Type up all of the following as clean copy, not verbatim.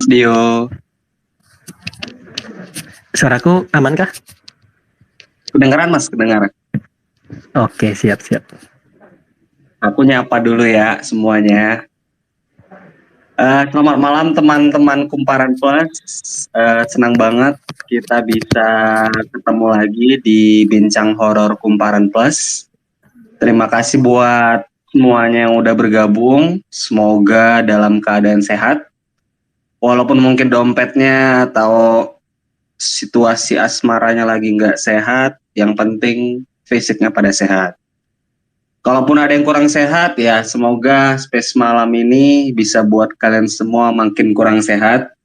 Dio. Suaraku aman kah? Kedengaran Mas, kedengaran. Oke, siap. Aku nyapa dulu ya semuanya. Selamat malam teman-teman Kumparan Plus. Senang banget kita bisa ketemu lagi di Bincang Horor Kumparan Plus. Terima kasih buat semuanya yang udah bergabung. Semoga dalam keadaan sehat. Walaupun mungkin dompetnya atau situasi asmaranya lagi nggak sehat, yang penting fisiknya pada sehat. Kalaupun ada yang kurang sehat, ya semoga space malam ini bisa buat kalian semua makin kurang sehat.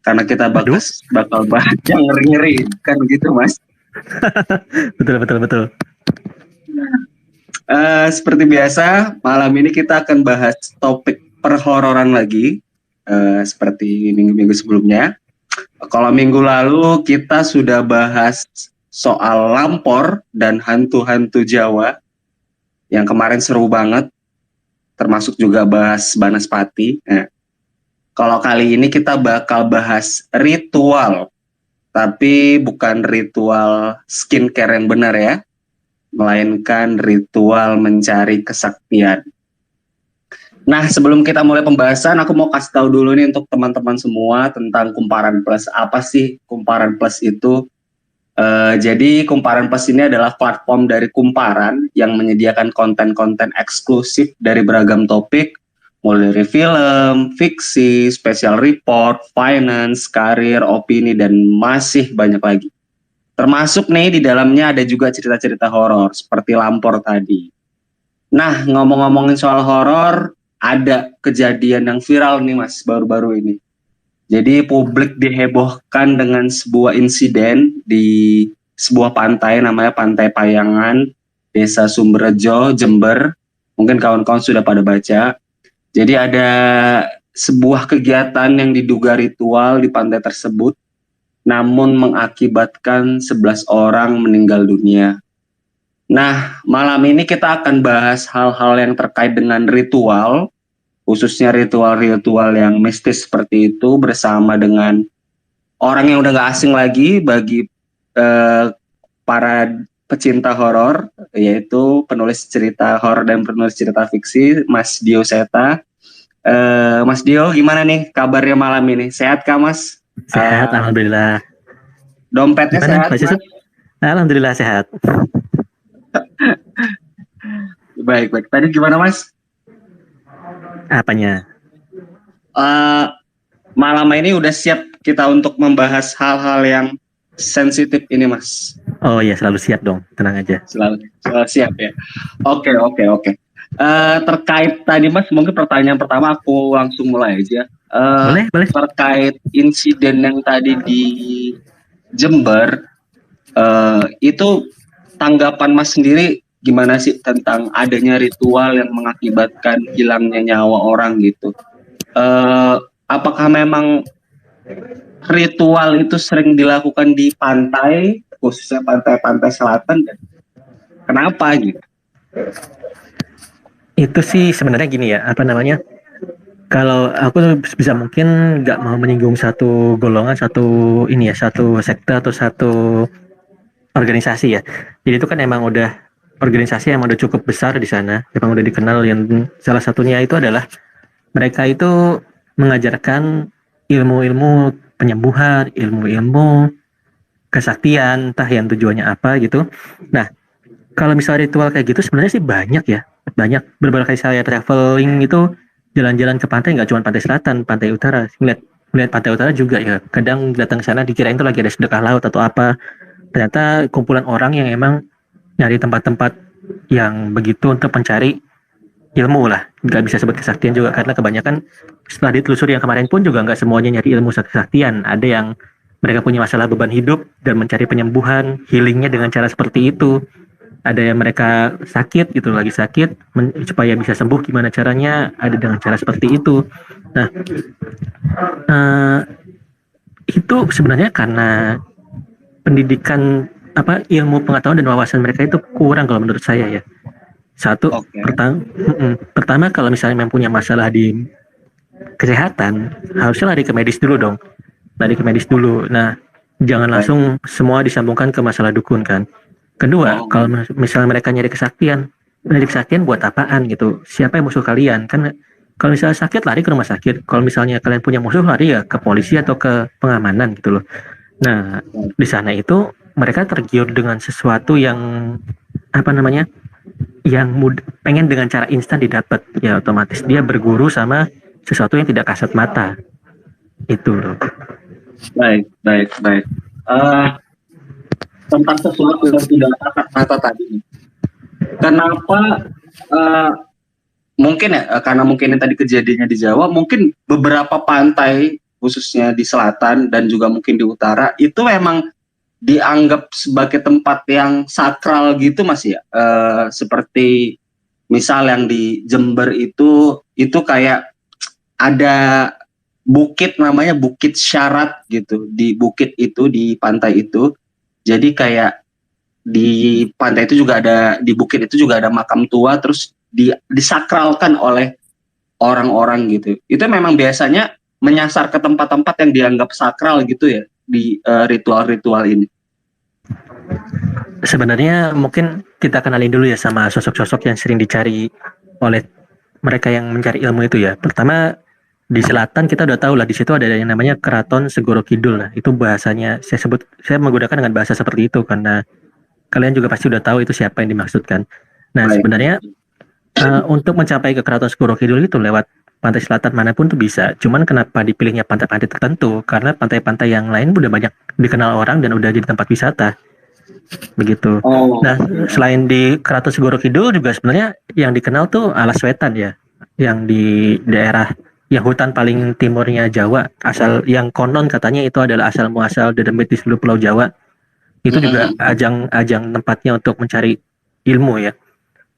Karena kita bakal bahas yang ngeri-ngeri, kan begitu Mas? Betul. Seperti biasa, malam ini kita akan bahas topik perhororan lagi, seperti minggu-minggu sebelumnya. Kalau minggu lalu kita sudah bahas soal lampor dan hantu-hantu Jawa, yang kemarin seru banget, termasuk juga bahas Banaspati. Nah, kalau kali ini kita bakal bahas ritual, tapi bukan ritual skincare yang benar ya, melainkan ritual mencari kesaktian. Nah, sebelum kita mulai pembahasan, aku mau kasih tahu dulu nih untuk teman-teman semua tentang Kumparan Plus. Apa sih Kumparan Plus itu? Jadi Kumparan Plus ini adalah platform dari Kumparan yang menyediakan konten-konten eksklusif dari beragam topik, mulai dari film, fiksi, special report, finance, karir, opini, dan masih banyak lagi. Termasuk nih di dalamnya ada juga cerita-cerita horor seperti Lampor tadi. Nah, ngomong-ngomongin soal horor, ada kejadian yang viral nih Mas baru-baru ini. Jadi publik dihebohkan dengan sebuah insiden di sebuah pantai namanya Pantai Payangan, Desa Sumberjo, Jember. Mungkin kawan-kawan sudah pada baca. Jadi ada sebuah kegiatan yang diduga ritual di pantai tersebut, namun mengakibatkan 11 orang meninggal dunia. Nah, malam ini kita akan bahas hal-hal yang terkait dengan ritual, khususnya ritual-ritual yang mistis seperti itu bersama dengan orang yang udah gak asing lagi bagi para pecinta horor, yaitu penulis cerita horor dan penulis cerita fiksi, Mas Dio Seta. Mas Dio, gimana nih kabarnya malam ini? Sehat kah Mas? Sehat, alhamdulillah. Dompetnya gimana, sehat Mas? Alhamdulillah sehat. Baik. Tadi gimana Mas? Apanya? Malam ini udah siap kita untuk membahas hal-hal yang sensitif ini Mas. Oh iya, selalu siap dong, tenang aja. Selalu siap ya. Oke. Terkait tadi Mas, mungkin pertanyaan pertama aku langsung mulai aja. Boleh. Terkait insiden yang tadi di Jember, itu tanggapan Mas sendiri gimana sih tentang adanya ritual yang mengakibatkan hilangnya nyawa orang gitu? Apakah memang ritual itu sering dilakukan di pantai, khususnya pantai-pantai selatan, dan kenapa gitu? Itu sih sebenarnya gini ya, kalau aku bisa mungkin nggak mau menyinggung satu golongan, satu sekte atau satu organisasi ya. Jadi itu kan emang udah organisasi yang udah cukup besar di sana, emang udah dikenal. Yang salah satunya itu adalah mereka itu mengajarkan ilmu-ilmu penyembuhan, ilmu-ilmu kesaktian, entah yang tujuannya apa gitu. Nah, kalau misalnya ritual kayak gitu sebenarnya sih banyak. Beberapa kali saya traveling itu jalan-jalan ke pantai, nggak cuma pantai selatan, pantai utara. Melihat pantai utara juga ya. Kadang datang ke sana dikirain itu lagi ada sedekah laut atau apa. Ternyata kumpulan orang yang emang nyari tempat-tempat yang begitu untuk mencari ilmu lah. Nggak bisa sebut kesaktian juga, karena kebanyakan setelah ditelusuri yang kemarin pun juga nggak semuanya nyari ilmu kesaktian. Ada yang mereka punya masalah beban hidup dan mencari penyembuhan, healingnya dengan cara seperti itu. Ada yang mereka sakit gitu, lagi sakit, supaya bisa sembuh gimana caranya, ada dengan cara seperti itu. Nah, itu sebenarnya karena pendidikan ilmu pengetahuan dan wawasan mereka itu kurang kalau menurut saya ya. Satu, pertama kalau misalnya memang punya masalah di kesehatan, harusnya lari ke medis dulu dong. Lari ke medis dulu. Nah, jangan langsung semua disambungkan ke masalah dukun kan. Kedua, kalau misalnya mereka nyari kesaktian buat apaan gitu? Siapa yang musuh kalian? Kan kalau misalnya sakit lari ke rumah sakit. Kalau misalnya kalian punya musuh lari ya ke polisi atau ke pengamanan gitu loh. Nah, di sana itu mereka tergiur dengan sesuatu yang apa namanya? Pengen dengan cara instan didapat, ya otomatis dia berguru sama sesuatu yang tidak kasat mata. Itu loh. Baik, baik, baik. Tentang sesuatu yang tidak kasat mata tadi. Kenapa mungkin ya karena mungkin tadi kejadiannya di Jawa, mungkin beberapa pantai khususnya di selatan dan juga mungkin di utara itu memang dianggap sebagai tempat yang sakral gitu Mas ya. Seperti misal yang di Jember itu kayak ada bukit namanya Bukit Syarat gitu. Di bukit itu di pantai itu. Jadi kayak di pantai itu juga ada, di bukit itu juga ada makam tua, terus disakralkan oleh orang-orang gitu. Itu memang biasanya menyasar ke tempat-tempat yang dianggap sakral gitu ya di ritual-ritual ini. Sebenarnya mungkin kita kenalin dulu ya sama sosok-sosok yang sering dicari oleh mereka yang mencari ilmu itu ya. Pertama di selatan kita udah tahu lah, di situ ada yang namanya Keraton Segoro Kidul. Nah, itu bahasanya saya menggunakan dengan bahasa seperti itu karena kalian juga pasti udah tahu itu siapa yang dimaksudkan. Nah, sebenarnya untuk mencapai ke Keraton Segoro Kidul itu lewat pantai selatan manapun tuh bisa. Cuman kenapa dipilihnya pantai-pantai tertentu? Karena pantai-pantai yang lain udah banyak dikenal orang dan udah jadi tempat wisata. Begitu. Nah, selain di Keraton Segoro Kidul juga sebenarnya yang dikenal tuh Alas Wetan ya, yang di daerah yang hutan paling timurnya Jawa, yang konon katanya itu adalah asal muasal Dedemit di seluruh Pulau Jawa. Itu juga ajang tempatnya untuk mencari ilmu ya.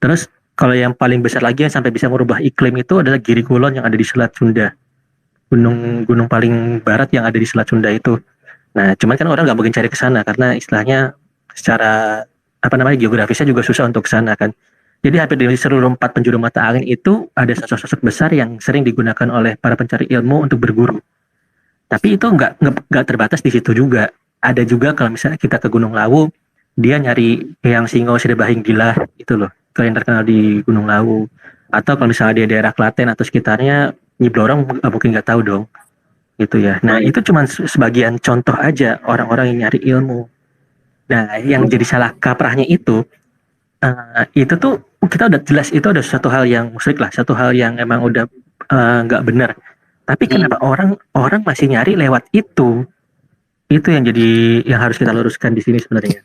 Terus kalau yang paling besar lagi yang sampai bisa merubah iklim itu adalah Giri Kulon yang ada di Selat Sunda. Gunung paling barat yang ada di Selat Sunda itu. Nah, cuman kan orang nggak mungkin cari ke sana karena istilahnya secara geografisnya juga susah untuk ke sana kan. Jadi hampir di seluruh 4 penjuru mata angin itu ada sosok-sosok besar yang sering digunakan oleh para pencari ilmu untuk berguru. Tapi itu nggak terbatas di situ juga. Ada juga kalau misalnya kita ke Gunung Lawu, dia nyari yang Singo Sidebahing Gilah itu loh, yang terkenal di Gunung Lawu. Atau kalau misalnya di daerah Klaten atau sekitarnya, Nyi Blorong mungkin nggak tahu dong, gitu ya. Nah itu cuma sebagian contoh aja orang-orang yang nyari ilmu. Nah yang jadi salah kaprahnya itu tuh kita udah jelas itu ada satu hal yang musyrik lah, satu hal yang emang udah nggak benar. Tapi kenapa orang masih nyari lewat itu? Itu yang harus kita luruskan di sini sebenarnya.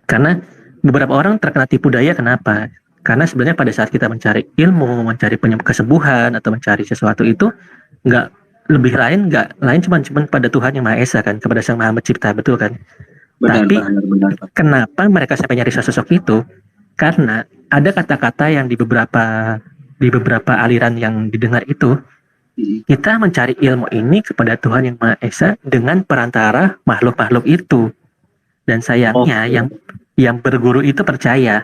Karena beberapa orang terkena tipu daya kenapa? Karena sebenarnya pada saat kita mencari ilmu, mencari kesembuhan atau mencari sesuatu itu nggak lain cuma pada Tuhan yang Maha Esa kan, kepada Sang Maha Pencipta, betul kan? Tapi kenapa mereka sampai nyari sosok itu? Karena ada kata-kata yang di beberapa aliran yang didengar itu, kita mencari ilmu ini kepada Tuhan yang Maha Esa dengan perantara makhluk-makhluk itu. Dan sayangnya yang berguru itu percaya.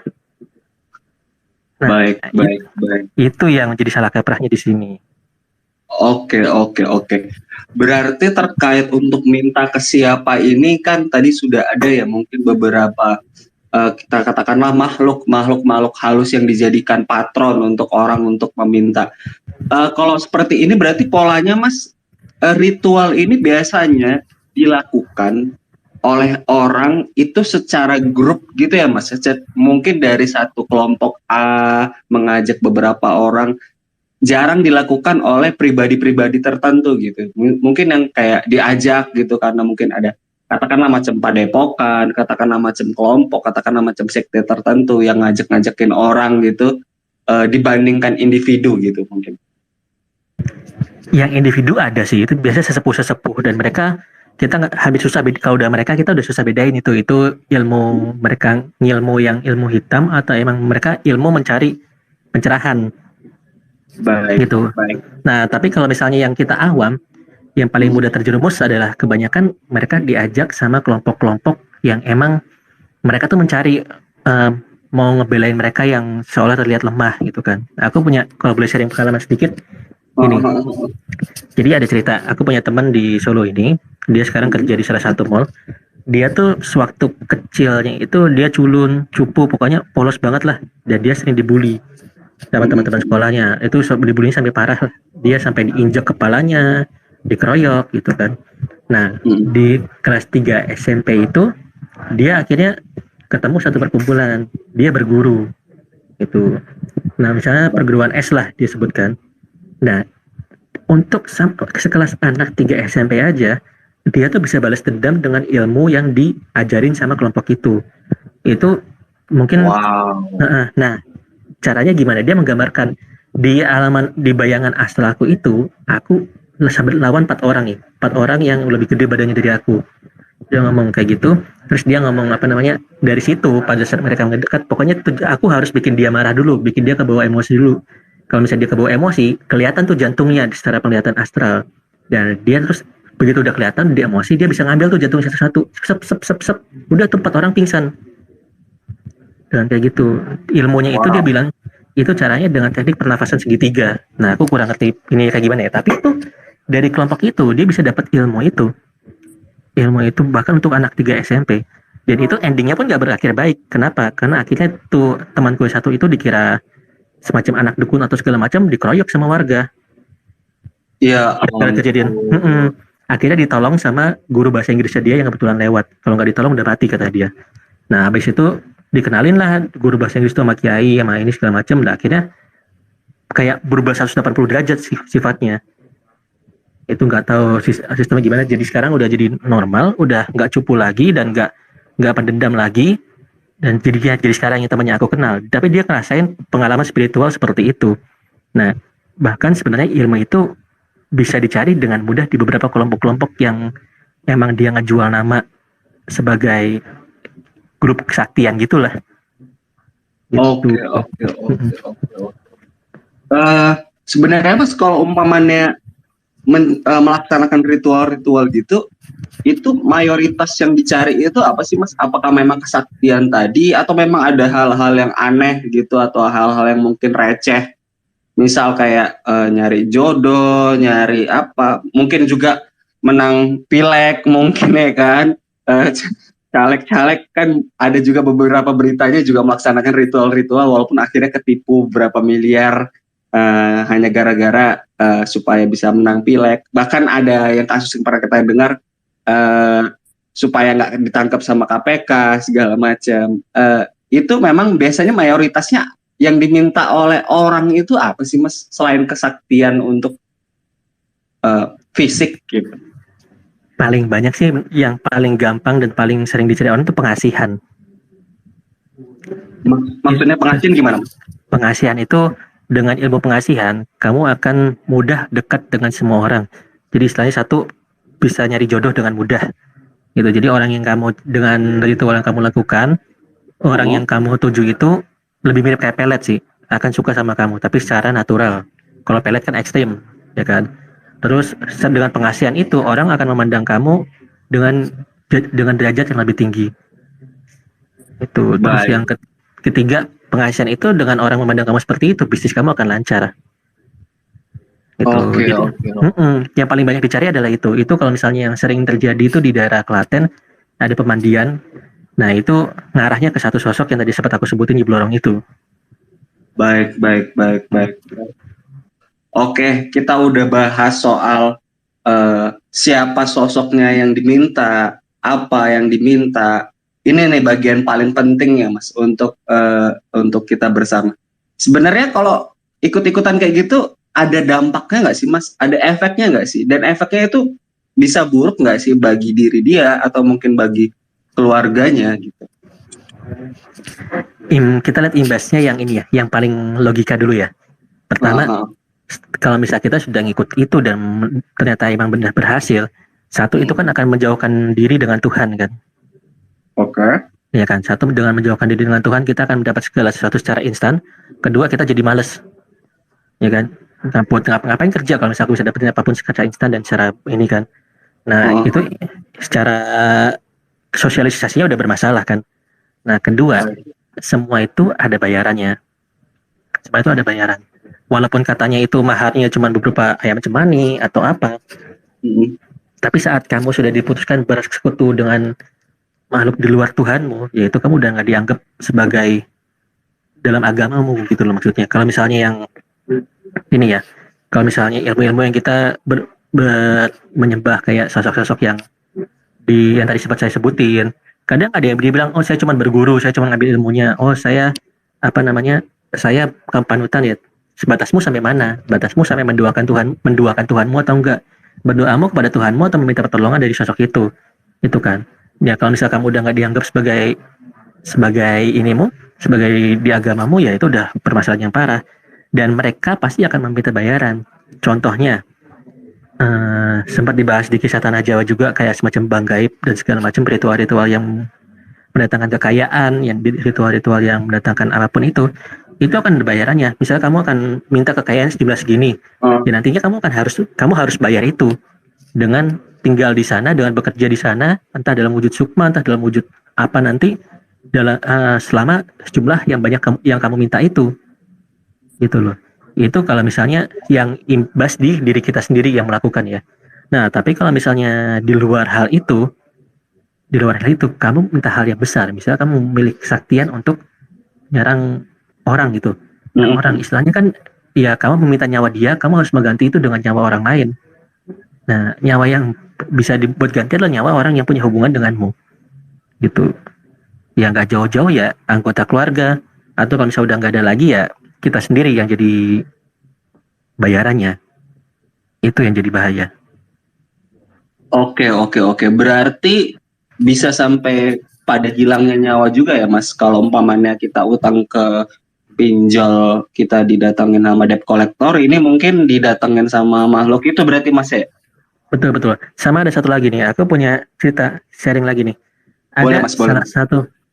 Nah, baik. Itu yang menjadi salah kaprahnya di sini. Oke. Berarti terkait untuk minta ke siapa ini kan tadi sudah ada ya mungkin beberapa kita katakanlah makhluk halus yang dijadikan patron untuk orang untuk meminta. Kalau seperti ini berarti polanya Mas, ritual ini biasanya dilakukan oleh orang itu secara grup gitu ya Mas. Mungkin dari satu kelompok A mengajak beberapa orang, jarang dilakukan oleh pribadi-pribadi tertentu gitu. Mungkin yang kayak diajak gitu karena mungkin ada katakanlah macam padepokan, katakanlah macam kelompok, katakanlah macam sekte tertentu yang ngajak-ngajakin orang gitu dibandingkan individu gitu mungkin. Yang individu ada sih, itu biasa sesepuh dan mereka kita nggak habis susah kalau udah mereka kita udah susah bedain itu ilmu mereka yang ilmu hitam atau emang mereka ilmu mencari pencerahan. Baik. Nah, tapi kalau misalnya yang kita awam, yang paling mudah terjerumus adalah kebanyakan mereka diajak sama kelompok-kelompok yang emang mereka tuh mencari mau ngebelain mereka yang seolah terlihat lemah gitu kan. Aku punya, kalau boleh sharing pengalaman sedikit, Gini, jadi ada cerita, aku punya teman di Solo ini, dia sekarang kerja di salah satu mall. Dia tuh sewaktu kecilnya itu dia culun, cupu, pokoknya polos banget lah. Dan dia sering dibully sama teman-teman sekolahnya. Itu dibulinya sampai parah lah. Dia sampai diinjak kepalanya, dikeroyok gitu kan. Nah, di kelas 3 SMP itu dia akhirnya ketemu satu perkumpulan. Dia berguru itu. Nah, misalnya perguruan S lah disebutkan. Nah, untuk sekelas anak 3 SMP aja, dia tuh bisa balas dendam dengan ilmu yang diajarin sama kelompok itu. Itu mungkin, nah, caranya gimana? Dia menggambarkan di bayangan astral aku itu, aku sambil lawan 4 orang ya, 4 orang yang lebih gede badannya dari aku. Dia ngomong kayak gitu, terus dia ngomong apa namanya, dari situ pada saat mereka mendekat, pokoknya aku harus bikin dia marah dulu, bikin dia kebawa emosi dulu. Kalau misalnya dia kebawa emosi, kelihatan tuh jantungnya secara penglihatan astral, dan dia terus begitu udah kelihatan dia emosi, dia bisa ngambil tuh jantung satu-satu, sep sep sep sep, udah tuh 4 orang pingsan. Dan kayak gitu ilmunya itu dia bilang itu caranya dengan teknik pernafasan segitiga. Nah, aku kurang ngerti ini kayak gimana ya, tapi itu dari kelompok itu dia bisa dapat ilmu itu bahkan untuk anak 3 SMP. Dan itu endingnya pun gak berakhir baik. Kenapa? Karena akhirnya tuh temanku satu itu dikira semacam anak dukun atau segala macam, dikeroyok sama warga. Iya. Kejadian. Akhirnya ditolong sama guru bahasa Inggrisnya dia yang kebetulan lewat. Kalau nggak ditolong udah mati kata dia. Nah, habis itu dikenalin lah guru bahasa Inggris itu sama kiai sama ini segala macam. Dan akhirnya kayak berubah 180 derajat sifatnya. Itu nggak tahu sistemnya gimana. Jadi sekarang udah jadi normal, udah nggak cupu lagi dan nggak pendendam lagi. Dan jadi sekarang yang temannya aku kenal. Tapi dia ngerasain pengalaman spiritual seperti itu. Nah, bahkan sebenarnya ilmu itu bisa dicari dengan mudah di beberapa kelompok-kelompok yang emang dia ngejual nama sebagai grup kesaktian gitulah. Oke. Sebenarnya Mas kalau umpamanya melaksanakan ritual-ritual gitu, itu mayoritas yang dicari itu apa sih Mas? Apakah memang kesaktian tadi atau memang ada hal-hal yang aneh gitu atau hal-hal yang mungkin receh? Misal kayak nyari jodoh, nyari apa? Mungkin juga menang pileg mungkin ya kan? Caleg-caleg kan ada juga beberapa beritanya juga melaksanakan ritual-ritual walaupun akhirnya ketipu berapa miliar hanya gara-gara supaya bisa menang pileg. Bahkan ada yang kasus yang pernah kita dengar supaya nggak ditangkap sama KPK segala macam. Itu memang biasanya mayoritasnya yang diminta oleh orang itu apa sih Mas selain kesaktian untuk fisik gitu? Paling banyak sih yang paling gampang dan paling sering dicari orang itu pengasihan. Maksudnya pengasihan gimana? Pengasihan itu dengan ilmu pengasihan kamu akan mudah dekat dengan semua orang. Jadi istilahnya satu bisa nyari jodoh dengan mudah. Gitu. Jadi orang yang kamu dengan ritual yang kamu lakukan, orang yang kamu tuju itu lebih mirip kayak pelet sih, akan suka sama kamu tapi secara natural. Kalau pelet kan ekstrim, ya kan? Terus dengan pengasihan itu orang akan memandang kamu dengan derajat yang lebih tinggi. Itu. Terus yang ketiga, pengasihan itu dengan orang memandang kamu seperti itu, bisnis kamu akan lancar. Gitu. Yang paling banyak dicari adalah itu. Itu kalau misalnya yang sering terjadi itu di daerah Klaten ada pemandian. Nah, itu ngarahnya ke satu sosok yang tadi sempat aku sebutin di Blorong itu. Baik. Oke, kita udah bahas soal siapa sosoknya yang diminta, apa yang diminta. Ini nih bagian paling penting ya Mas untuk kita bersama. Sebenarnya kalau ikut-ikutan kayak gitu ada dampaknya nggak sih Mas? Ada efeknya nggak sih? Dan efeknya itu bisa buruk nggak sih bagi diri dia atau mungkin bagi keluarganya gitu? Kita lihat imbasnya yang ini ya, yang paling logika dulu ya. Pertama, kalau misalnya kita sudah ngikut itu dan ternyata emang benar berhasil, satu itu kan akan menjauhkan diri dengan Tuhan kan. Oke. Ya kan, satu dengan menjauhkan diri dengan Tuhan kita akan mendapat segala sesuatu secara instan. Kedua kita jadi males, ya kan. Nah, buat ngapain kerja kalau misalnya aku bisa dapetin apapun secara instan dan secara ini kan. Nah itu secara sosialisasinya udah bermasalah kan. Nah kedua, semua itu ada bayarannya. Semua itu ada bayaran. walaupun katanya itu maharnya cuma beberapa ayam cemani atau apa, tapi saat kamu sudah diputuskan bersekutu dengan makhluk di luar Tuhanmu, yaitu kamu udah nggak dianggap sebagai dalam agamamu gitu loh maksudnya. Kalau misalnya yang ini ya, kalau misalnya ilmu-ilmu yang kita menyembah kayak sosok-sosok yang tadi sempat saya sebutin, kadang ada yang bilang, oh saya cuma berguru, saya cuma ngambil ilmunya, oh saya apa namanya, saya panutan ya. Sebatasmu sampai mana? Batasmu sampai menduakan Tuhanmu atau enggak? Berdoamu kepada Tuhanmu atau meminta pertolongan dari sosok itu kan? Ya kalau misal kamu udah nggak dianggap sebagai inimu, sebagai di agamamu, ya itu udah permasalahan yang parah. Dan mereka pasti akan meminta bayaran. Contohnya, sempat dibahas di kisah Tanah Jawa juga, kayak semacam bank gaib dan segala macam ritual-ritual yang mendatangkan kekayaan, yang ritual-ritual yang mendatangkan apapun itu akan ada bayarannya. Misalnya kamu akan minta kekayaan sejumlah segini, ya nantinya kamu harus bayar itu dengan tinggal di sana, dengan bekerja di sana, entah dalam wujud sukma, entah dalam wujud apa nanti, selama sejumlah yang banyak yang kamu minta itu, gitu loh. Itu kalau misalnya yang imbas di diri kita sendiri yang melakukan ya. Nah, tapi kalau misalnya di luar hal itu, kamu minta hal yang besar. Misalnya kamu memiliki kesaktian untuk nyerang orang gitu. Nah, orang istilahnya kan, ya kamu meminta nyawa dia, kamu harus mengganti itu dengan nyawa orang lain. Nah, nyawa yang bisa dibuat ganti adalah nyawa orang yang punya hubungan denganmu, gitu. Ya nggak jauh-jauh ya anggota keluarga, atau kalau misalnya udah nggak ada lagi ya kita sendiri yang jadi bayarannya. Itu yang jadi bahaya. Oke. Berarti bisa sampai pada hilangnya nyawa juga ya Mas, kalau umpamanya kita utang ke pinjol, kita didatengin sama debt collector, ini mungkin didatengin sama makhluk itu berarti Mas ya? Betul. Sama ada satu lagi nih, aku punya cerita sharing lagi nih. Boleh, Ada Mas, boleh.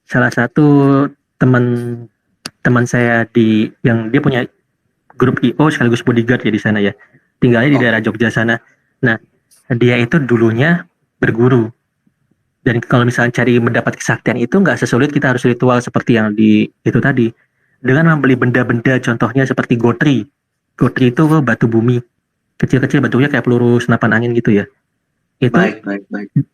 salah satu teman saya yang dia punya grup IO sekaligus bodyguard ya di sana ya. Tinggalnya di daerah Jogja sana. Nah, dia itu dulunya berguru. Dan kalau misalnya cari mendapat kesaktian itu nggak sesulit kita harus ritual seperti yang di itu tadi. Dengan membeli benda-benda, contohnya seperti gotri. Gotri itu batu bumi. Kecil-kecil batunya kayak peluru senapan angin gitu ya. Itu Baik.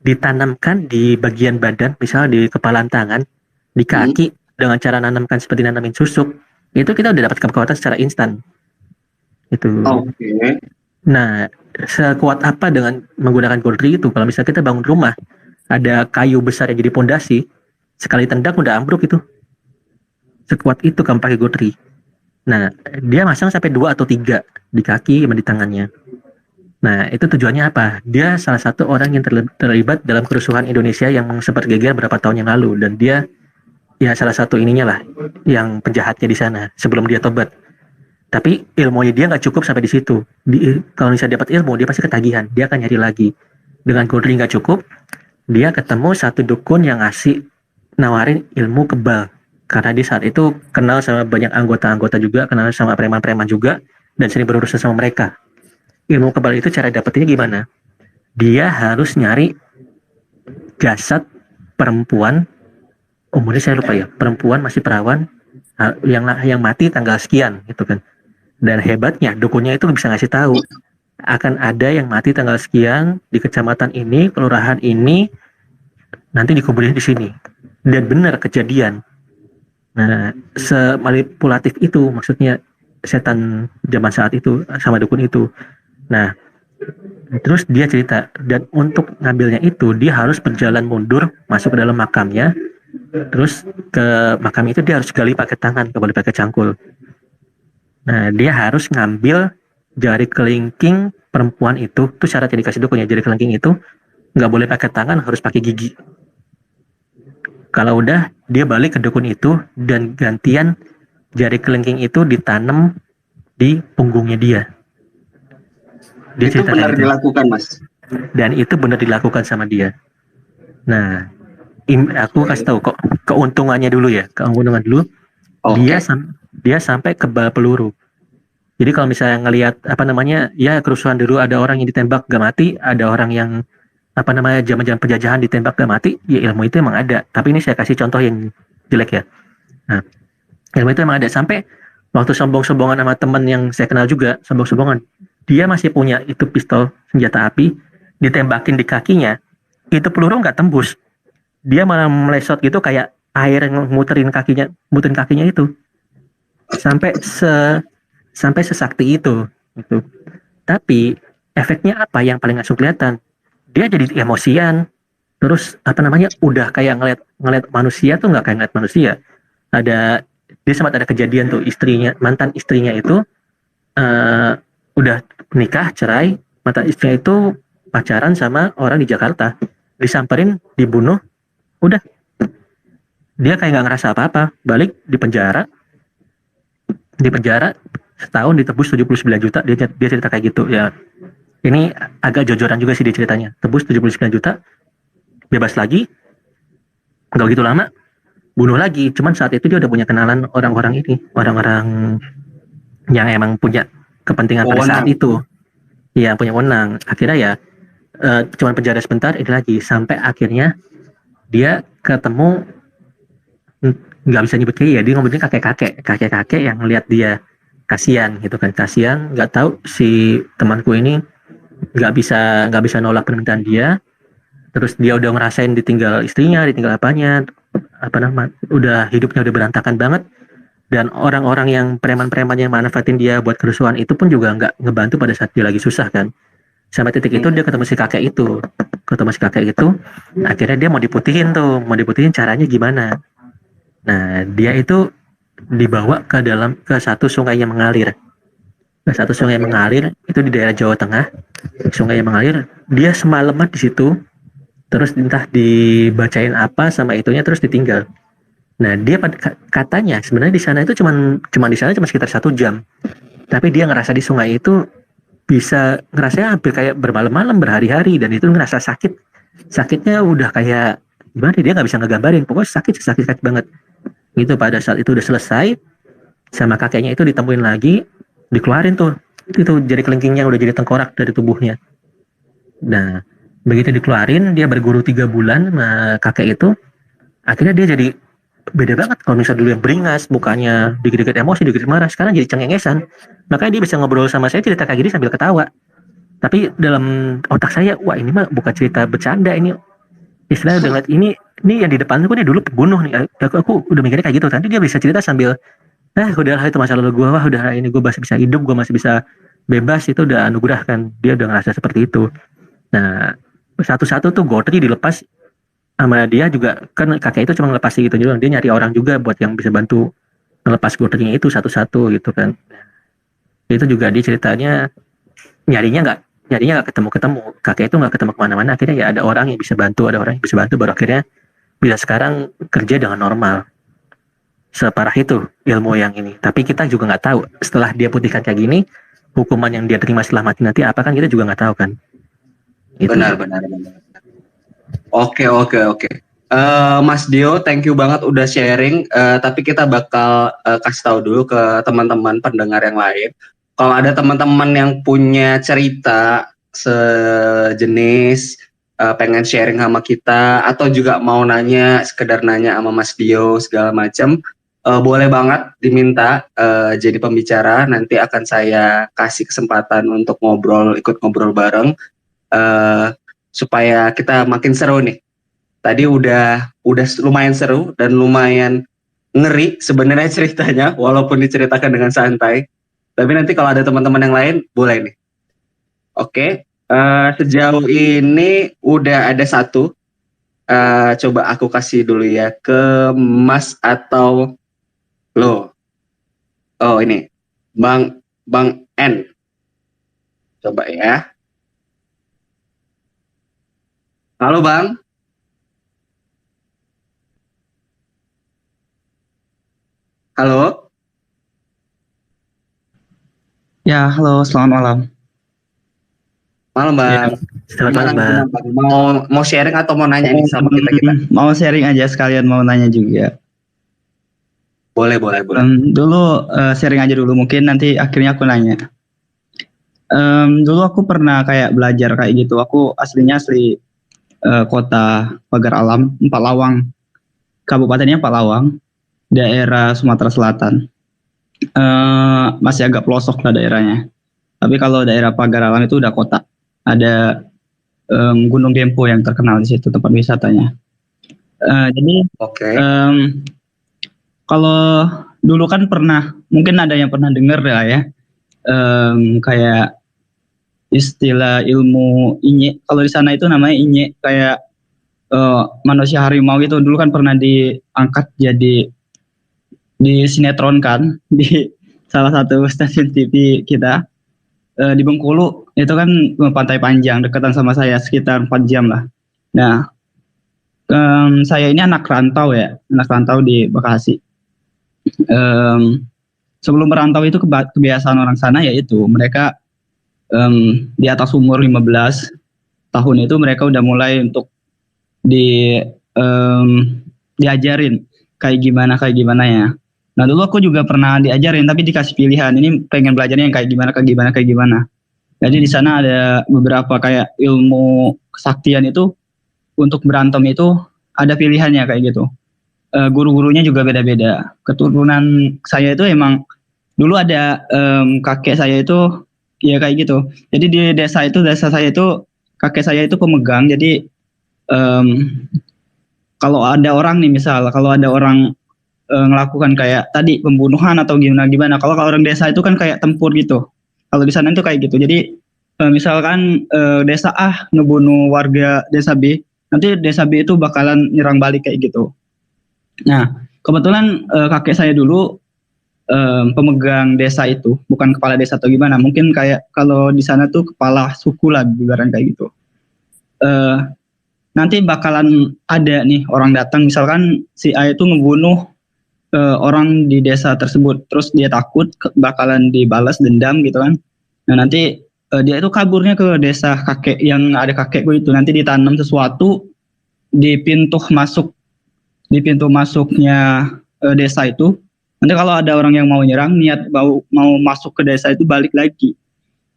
ditanamkan di bagian badan, misalnya di kepalan tangan, di kaki, dengan cara nanamkan seperti nanamin susuk. Itu kita udah dapat kekuatan secara instan. Itu. Oke. Nah, sekuat apa dengan menggunakan gotri itu? Kalau misalnya kita bangun rumah, ada kayu besar yang jadi pondasi, sekali tendang udah ambruk itu. Sekuat itu kamu pakai gotri. Nah, dia masang sampai 2 atau 3 di kaki sama di tangannya. Nah, itu tujuannya apa? Dia salah satu orang yang terlibat dalam kerusuhan Indonesia yang sempat geger berapa tahun yang lalu, dan dia ya salah satu ininya lah, yang penjahatnya di sana sebelum dia tobat. Tapi ilmunya dia nggak cukup sampai di situ. Kalau misalnya dapat ilmu, dia pasti ketagihan. Dia akan nyari lagi. Dengan gotri nggak cukup, dia ketemu satu dukun yang nawarin ilmu kebal. Karena dia saat itu kenal sama banyak anggota-anggota juga, kenal sama preman-preman juga, dan sering berurusan sama mereka. Ilmu kebal itu cara dapetinnya gimana? Dia harus nyari jasad perempuan, umurnya saya lupa ya, perempuan masih perawan, yang mati tanggal sekian gitu kan. Dan hebatnya dukunnya itu bisa ngasih tahu akan ada yang mati tanggal sekian di kecamatan ini, kelurahan ini, nanti dikuburin di sini. Dan benar kejadian. Nah, semanipulatif itu maksudnya setan zaman saat itu sama dukun itu. Nah, terus dia cerita, dan untuk ngambilnya itu dia harus berjalan mundur masuk ke dalam makamnya. Terus ke makam itu dia harus gali pakai tangan, nggak boleh pakai cangkul. Nah, dia harus ngambil jari kelingking perempuan itu syarat yang dikasih dukun ya, jari kelingking itu nggak boleh pakai tangan, harus pakai gigi. Kalau udah, dia balik ke dukun itu dan gantian jari kelingking itu ditanam di punggungnya dia. Itu benar dilakukan, Mas? Dan itu benar dilakukan sama dia. Nah, aku kasih tahu kok keuntungannya dulu ya. Keuntungan dulu, dia sampai kebal peluru. Jadi kalau misalnya ngelihat ya kerusuhan dulu, ada orang yang ditembak gak mati, ada orang yang zaman-zaman penjajahan ditembak gak mati, ya ilmu itu emang ada. Tapi ini saya kasih contoh yang jelek ya. Nah, ilmu itu emang ada sampai Waktu sombong-sombongan sama teman yang saya kenal juga, sombong-sombongan, dia masih punya itu pistol senjata api, ditembakin di kakinya, itu peluru nggak tembus, dia malah melesot gitu kayak air yang muterin kakinya itu, sampai sampai sesakti itu gitu. Tapi efeknya apa yang paling langsung kelihatan, dia jadi emosian, terus apa namanya, udah kayak ngeliat ngeliat manusia tuh nggak kayak ngeliat manusia. Ada, dia sempat ada kejadian tuh, mantan istrinya itu eh, udah nikah cerai, mantan istrinya itu pacaran sama orang di Jakarta, disamperin, dibunuh, udah, dia kayak nggak ngerasa apa-apa, balik di penjara setahun ditebus 79 juta. Dia cerita kayak gitu ya. Ini agak jojoran juga sih dia ceritanya, tebus 79 juta, bebas lagi, nggak begitu lama bunuh lagi. Cuman saat itu dia udah punya kenalan orang-orang ini, orang-orang yang emang punya kepentingan pada saat itu, ya punya wewenang. Akhirnya ya cuman penjara sebentar, ini lagi, sampai akhirnya dia ketemu, nggak bisa nyebut kayak ya, dia ngomongin kakek-kakek yang lihat dia, kasihan gitu kan, kasihan, nggak tahu si temanku ini nggak bisa nolak permintaan dia. Terus dia udah ngerasain ditinggal istrinya, ditinggal apanya, apa nama, udah hidupnya udah berantakan banget. Dan orang-orang yang preman-preman yang manfaatin dia buat kerusuhan itu pun juga nggak ngebantu pada saat dia lagi susah kan. Sampai titik itu dia ketemu si kakek itu, akhirnya dia mau diputihin caranya gimana. Nah, dia itu dibawa ke satu sungai yang mengalir. Ke satu sungai yang mengalir itu di daerah Jawa Tengah. Sungai yang mengalir, dia semalaman di situ. Terus entah dibacain apa sama itunya, terus ditinggal. Nah, dia katanya sebenarnya di sana itu cuma di sana cuma sekitar 1 jam. Tapi dia ngerasa di sungai itu bisa ngerasa hampir kayak bermalam-malam, berhari-hari, dan itu ngerasa sakit. Sakitnya udah kayak gimana, dia nggak bisa ngegambarin, pokoknya sakit banget gitu. Pada saat itu udah selesai, sama kakeknya itu ditemuin lagi, dikeluarin tuh itu jari kelingkingnya, udah jadi tengkorak dari tubuhnya. Nah, begitu dikeluarin, dia berguru 3 bulan sama kakek itu, akhirnya dia jadi beda banget. Kalau misalnya dulu yang beringas, mukanya dikit-dikit emosi, dikit marah, sekarang jadi cengengesan. Makanya dia bisa ngobrol sama saya, cerita kayak gini sambil ketawa. Tapi dalam otak saya, wah ini mah bukan cerita bercanda, ini istilahnya udah ngeliat ini yang di depan aku nih dulu pembunuh nih. Aku udah mikirnya kayak gitu. Nanti dia bisa cerita sambil, udahlah itu masa lalu gue, wah udah, ini gue masih bisa hidup, gue masih bisa bebas, itu udah anugerah kan. Dia udah ngerasa seperti itu. Nah, satu-satu tuh Gotri dilepas sama dia juga kan, kakek itu cuma ngelepas gitu juga, dia nyari orang juga buat yang bisa bantu ngelepas Gotrinya itu satu-satu gitu kan. Itu juga dia ceritanya, nyarinya nggak ketemu-ketemu, kakek itu nggak ketemu kemana-mana. Akhirnya ya ada orang yang bisa bantu, baru akhirnya bisa sekarang kerja dengan normal. Separah itu ilmu yang ini. Tapi kita juga nggak tahu setelah dia putihkan kayak gini, hukuman yang dia terima setelah mati nanti apa, kan kita juga nggak tahu kan. Itu. Benar. Oke. Mas Dio, thank you banget udah sharing. Tapi kita bakal kasih tahu dulu ke teman-teman pendengar yang lain. Kalau ada teman-teman yang punya cerita sejenis, pengen sharing sama kita, atau juga mau sekedar nanya sama Mas Dio segala macam, boleh banget diminta jadi pembicara. Nanti akan saya kasih kesempatan untuk ikut ngobrol bareng. Supaya kita makin seru nih. Tadi udah lumayan seru dan lumayan ngeri sebenarnya ceritanya, walaupun diceritakan dengan santai. Tapi nanti kalau ada teman-teman yang lain, boleh nih. Oke, sejauh ini udah ada satu. Coba aku kasih dulu ya ke Mas atau lo. Oh ini, Bang N. Coba ya. Halo Bang. Halo. Ya, halo, selamat malam. Malam Bang. Selamat malam Bang. Mau sharing atau mau nanya nih sama kita? Mau sharing aja, sekalian mau nanya juga. Boleh. Dulu sharing aja dulu, mungkin nanti akhirnya aku nanya. Dulu aku pernah kayak belajar kayak gitu. Aku aslinya asli kota Pagar Alam, Empalawang. Kabupatennya Empalawang, daerah Sumatera Selatan. masih agak pelosok lah daerahnya. Tapi kalau daerah Pagarawan itu udah kota. Ada Gunung Dempo yang terkenal di situ tempat wisatanya. Jadi Oke. kalau dulu kan pernah, mungkin ada yang pernah dengar lah ya, kayak istilah ilmu inye. Kalau di sana itu namanya inye, kayak manusia harimau itu dulu kan pernah diangkat jadi di sinetron kan di salah satu stasiun TV kita di Bengkulu itu kan Pantai Panjang dekatan sama saya sekitar 4 jam lah. Nah, saya ini anak rantau di Bekasi. Sebelum merantau itu kebiasaan orang sana yaitu mereka di atas umur 15 tahun itu mereka udah mulai untuk diajarin kayak gimana ya. Nah dulu aku juga pernah diajarin tapi dikasih pilihan, ini pengen belajarnya yang kayak gimana. Jadi di sana ada beberapa kayak ilmu kesaktian itu untuk berantem itu ada pilihannya kayak gitu. Guru-gurunya juga beda-beda. Keturunan saya itu emang dulu ada kakek saya itu ya kayak gitu. Jadi di desa saya itu kakek saya itu pemegang. Jadi kalau ada orang nih kalau ada orang ngelakukan kayak tadi pembunuhan atau gimana. Kalau orang desa itu kan kayak tempur gitu. Kalau di sana itu kayak gitu. Jadi misalkan desa A ngebunuh warga desa B, nanti desa B itu bakalan nyerang balik kayak gitu. Nah, kebetulan kakek saya dulu pemegang desa itu, bukan kepala desa atau gimana. Mungkin kayak kalau di sana tuh kepala suku lah, ibaran kayak gitu. Nanti bakalan ada nih orang datang, misalkan si A itu ngebunuh orang di desa tersebut, terus dia takut bakalan dibalas dendam gitu kan. Nah nanti dia itu kaburnya ke desa kakek yang ada kakekku itu, nanti ditanam sesuatu di pintu masuknya desa itu. Nanti kalau ada orang yang mau nyerang, niat mau masuk ke desa itu balik lagi.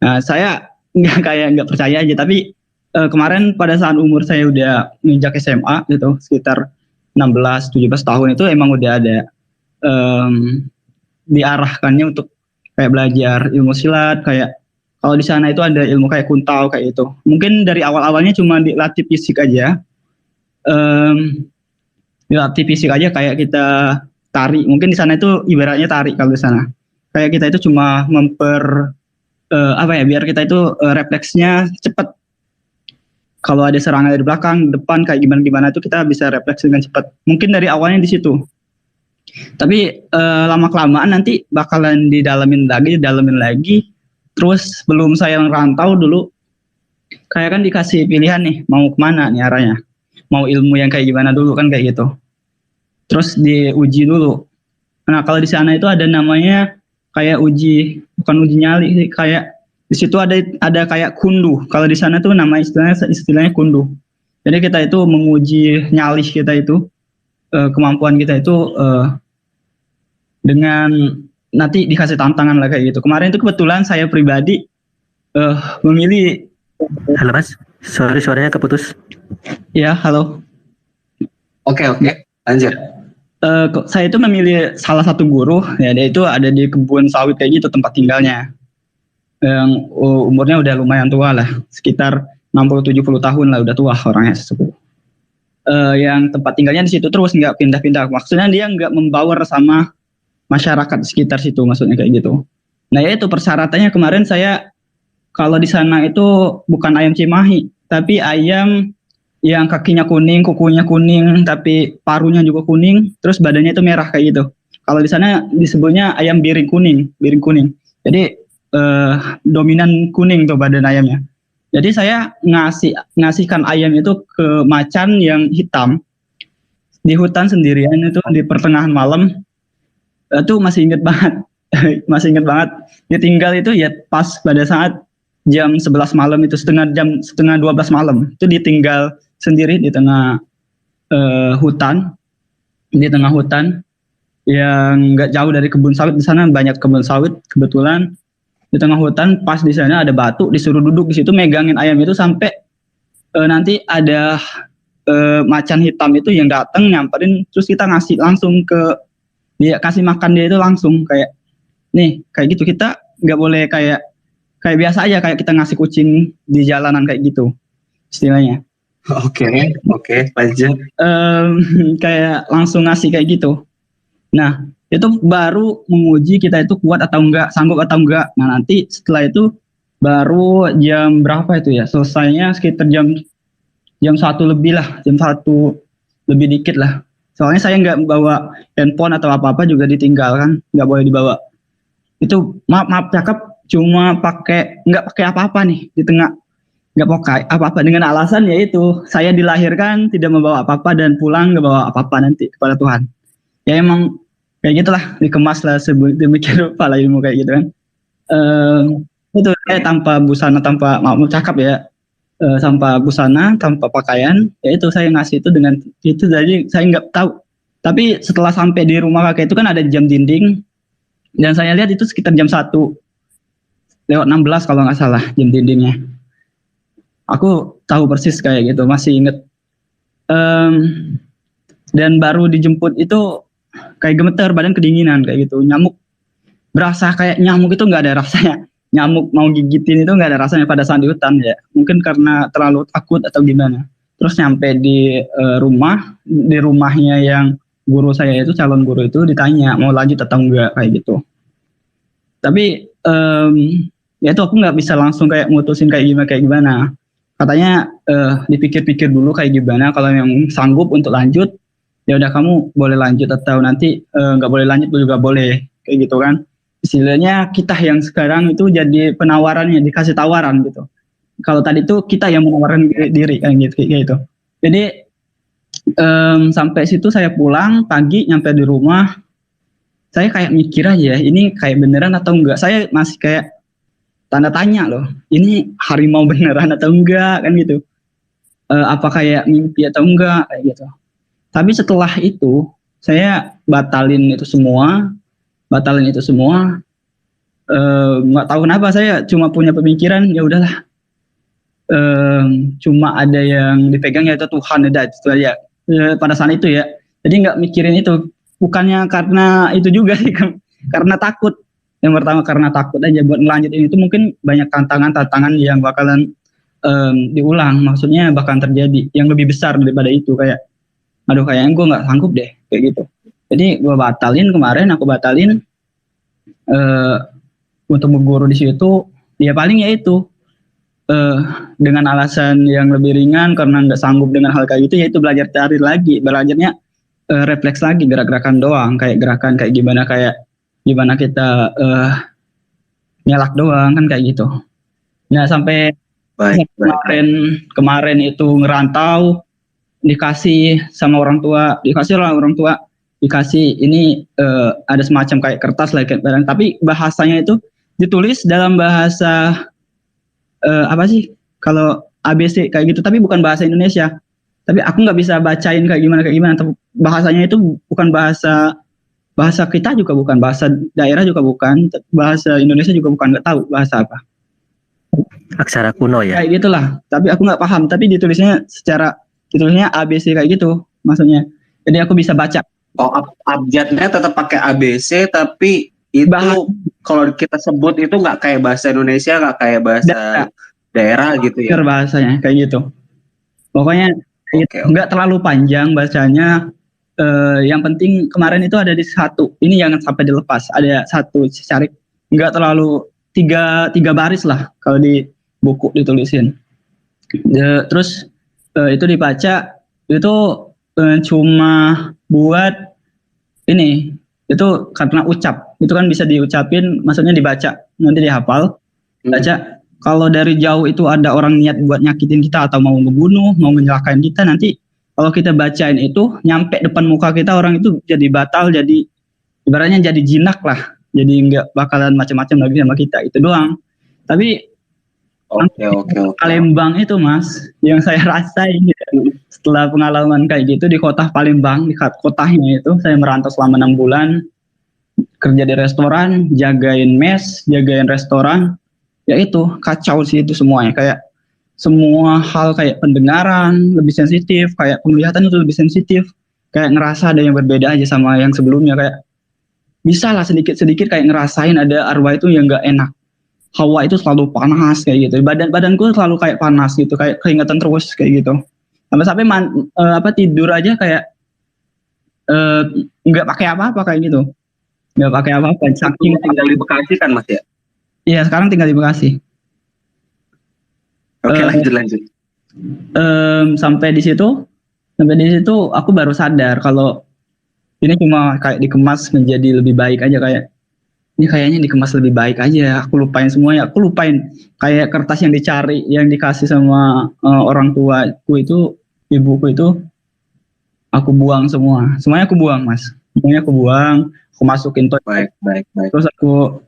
Nah saya nggak percaya aja, tapi kemarin pada saat umur saya udah menginjak SMA gitu, sekitar 16-17 tahun itu emang udah ada diarahkannya untuk kayak belajar ilmu silat, kayak kalau di sana itu ada ilmu kayak kuntau kayak itu. Mungkin dari awal-awalnya cuma dilatih fisik aja, kayak kita tari. Mungkin di sana itu ibaratnya tari kalau di sana. Kayak kita itu cuma biar kita itu refleksnya cepat. Kalau ada serangan dari belakang, depan kayak gimana itu kita bisa refleks dengan cepat. Mungkin dari awalnya di situ. Tapi lama-kelamaan nanti bakalan didalamin lagi. Terus belum saya ngerantau dulu, kayak kan dikasih pilihan nih, mau kemana nih arahnya. Mau ilmu yang kayak gimana dulu kan kayak gitu. Terus diuji dulu. Nah kalau di sana itu ada namanya kayak bukan uji nyali sih, kayak di situ ada kayak kunduh. Kalau di sana tuh nama istilahnya kunduh. Jadi kita itu menguji nyali kita itu, kemampuan kita itu dengan nanti dikasih tantangan lah kayak gitu. Kemarin itu kebetulan saya pribadi memilih. Halo Mas, sorry suaranya keputus. Ya halo. Oke, lanjut. Saya itu memilih salah satu guru, ya dia itu ada di kebun sawit kayak gitu tempat tinggalnya. Yang umurnya udah lumayan tua lah, sekitar 60-70 tahun lah, udah tua orangnya sesepuh. Yang tempat tinggalnya di situ terus nggak pindah-pindah. Maksudnya dia nggak membaur sama masyarakat sekitar situ, maksudnya kayak gitu. Nah ya itu persyaratannya kemarin saya kalau di sana itu bukan ayam cimahi, tapi ayam yang kakinya kuning, kukunya kuning, tapi paruhnya juga kuning, terus badannya itu merah kayak gitu. Kalau di sana disebutnya ayam biring kuning. Jadi dominan kuning tuh badan ayamnya. Jadi saya ngasihkan ayam itu ke macan yang hitam di hutan sendirian itu di pertengahan malam. Itu masih inget banget. Ditinggal itu ya pas pada saat jam 11 malam itu, setengah 12 malam itu ditinggal sendiri di tengah hutan yang nggak jauh dari kebun sawit. Di sana banyak kebun sawit kebetulan. Di tengah hutan, pas di sana ada batu, disuruh duduk di situ megangin ayam itu sampai nanti ada macan hitam itu yang datang nyamperin, terus kita ngasih langsung dia kasih makan dia itu langsung kayak nih kayak gitu, kita nggak boleh kayak biasa aja kayak kita ngasih kucing di jalanan kayak gitu istilahnya. Oke, lanjut. Kayak langsung ngasih kayak gitu. Nah, itu baru menguji kita itu kuat atau enggak, sanggup atau enggak. Nah, nanti setelah itu baru jam berapa itu ya? Selesainya sekitar jam 1 lebih lah, jam 1 lebih dikit lah. Soalnya saya nggak bawa handphone atau apa-apa juga ditinggalkan, nggak boleh dibawa. Itu maaf cakap, cuma nggak pakai apa-apa nih di tengah, nggak pakai apa-apa dengan alasan yaitu saya dilahirkan tidak membawa apa-apa dan pulang nggak bawa apa-apa nanti kepada Tuhan. Ya emang kayak gitulah, dikemas lah demikian rupa lah ilmu kayak gitu kan. Itu kayak tanpa busana, tanpa mau cakap ya, tanpa busana, tanpa pakaian, ya itu saya ngasih itu dengan itu, jadi saya nggak tahu. Tapi setelah sampai di rumah kakek itu kan ada jam dinding, dan saya lihat itu sekitar jam 1:16 kalau nggak salah jam dindingnya. Aku tahu persis kayak gitu, masih inget. Dan baru dijemput itu kayak gemeter, badan kedinginan kayak gitu. Nyamuk, berasa kayak nyamuk itu nggak ada rasanya. Nyamuk mau gigitin itu nggak ada rasanya pada saat di hutan ya. Mungkin karena terlalu takut atau gimana. Terus nyampe di rumahnya yang guru saya itu, calon guru itu, ditanya mau lanjut atau enggak kayak gitu. Tapi ya itu aku nggak bisa langsung kayak mutusin kayak gimana. Katanya dipikir-pikir dulu kayak gimana. Kalau yang sanggup untuk lanjut, ya udah kamu boleh lanjut, atau nanti nggak boleh lanjut juga boleh kayak gitu kan. Istilahnya kita yang sekarang itu jadi penawarannya, dikasih tawaran gitu. Kalau tadi itu kita yang menawarkan diri kayak gitu. Jadi sampai situ saya pulang pagi, nyampe di rumah saya kayak mikir aja, ini kayak beneran atau enggak. Saya masih kayak tanda tanya loh, ini harimau beneran atau enggak kan gitu. Apa kayak mimpi atau enggak kayak gitu. Tapi setelah itu saya batalin itu semua. Nggak tahu kenapa saya cuma punya pemikiran ya udahlah. Cuma ada yang dipegang yaitu Tuhan, itu aja. Pada saat itu ya. Jadi nggak mikirin itu. Bukannya karena itu juga sih, karena takut. Yang pertama karena takut aja buat ngelanjutin itu, mungkin banyak tantangan yang bakalan diulang. Maksudnya bakal terjadi yang lebih besar daripada itu, kayak aduh kayaknya gue nggak sanggup deh kayak gitu. Jadi gue aku batalin untuk berguru di situ. Ya paling ya itu dengan alasan yang lebih ringan karena nggak sanggup dengan hal kayak gitu, yaitu belajar cari lagi, belajarnya refleks lagi, gerak-gerakan doang, kayak gerakan kayak gimana kita nyelak doang kan kayak gitu. Nah sampai kemarin itu ngerantau, dikasih orang tua ini ada semacam kayak kertas lah kayak barang, tapi bahasanya itu ditulis dalam bahasa apa sih kalau ABC kayak gitu, tapi bukan bahasa Indonesia. Tapi aku nggak bisa bacain kayak gimana. Bahasanya itu bukan bahasa kita juga, bukan bahasa daerah juga, bukan bahasa Indonesia juga, bukan, nggak tahu bahasa apa. Aksara kuno ya. Kayak gitulah. Tapi aku nggak paham. Tapi ditulisnya ABC kayak gitu maksudnya. Jadi aku bisa baca. Oh, abjadnya tetap pakai ABC, tapi itu kalau kita sebut itu nggak kayak bahasa Indonesia, nggak kayak bahasa daerah gitu ya. Bahasanya kayak gitu. Pokoknya nggak terlalu panjang bacanya. Yang penting kemarin itu ada di satu. Ini jangan sampai dilepas. Ada satu syarik. Nggak terlalu tiga baris lah kalau di buku ditulisin. Terus itu dibaca itu cuma buat ini, itu karena ucap, itu kan bisa diucapin, maksudnya dibaca, nanti dihafal, baca. Kalau dari jauh itu ada orang niat buat nyakitin kita atau mau ngebunuh, mau menyelakain kita, nanti kalau kita bacain itu nyampe depan muka kita, orang itu jadi batal, jadi ibaratnya jadi jinak lah, jadi nggak bakalan macam-macam lagi sama kita, itu doang. Tapi Palembang itu Mas, yang saya rasain gitu. Setelah pengalaman kayak gitu di kota Palembang, di kotanya itu saya merantau selama 6 bulan, kerja di restoran, jagain mes, jagain restoran, ya itu kacau sih itu semuanya, kayak semua hal kayak pendengaran lebih sensitif, kayak penglihatan itu lebih sensitif, kayak ngerasa ada yang berbeda aja sama yang sebelumnya, kayak bisa lah sedikit-sedikit kayak ngerasain ada arwah itu yang nggak enak. Hawa itu selalu panas kayak gitu. Badanku selalu kayak panas gitu, kayak keringetan terus kayak gitu. Sampai-sampai tidur aja kayak nggak pakai apa-apa kayak gitu. Nggak pakai apa-apa. Saking tinggal di Bekasi kan Mas ya? Iya, sekarang tinggal di Bekasi. Oke, lanjut. Sampai di situ aku baru sadar kalau ini cuma kayak dikemas menjadi lebih baik aja, kayak ini kayaknya dikemas lebih baik aja. Aku lupain semuanya. Aku lupain kayak kertas yang dicari, yang dikasih sama orang tuaku itu, ibuku itu, aku buang semua. Semuanya aku buang, Mas. Semuanya aku buang. Aku masukin toilet. Baik. Terus aku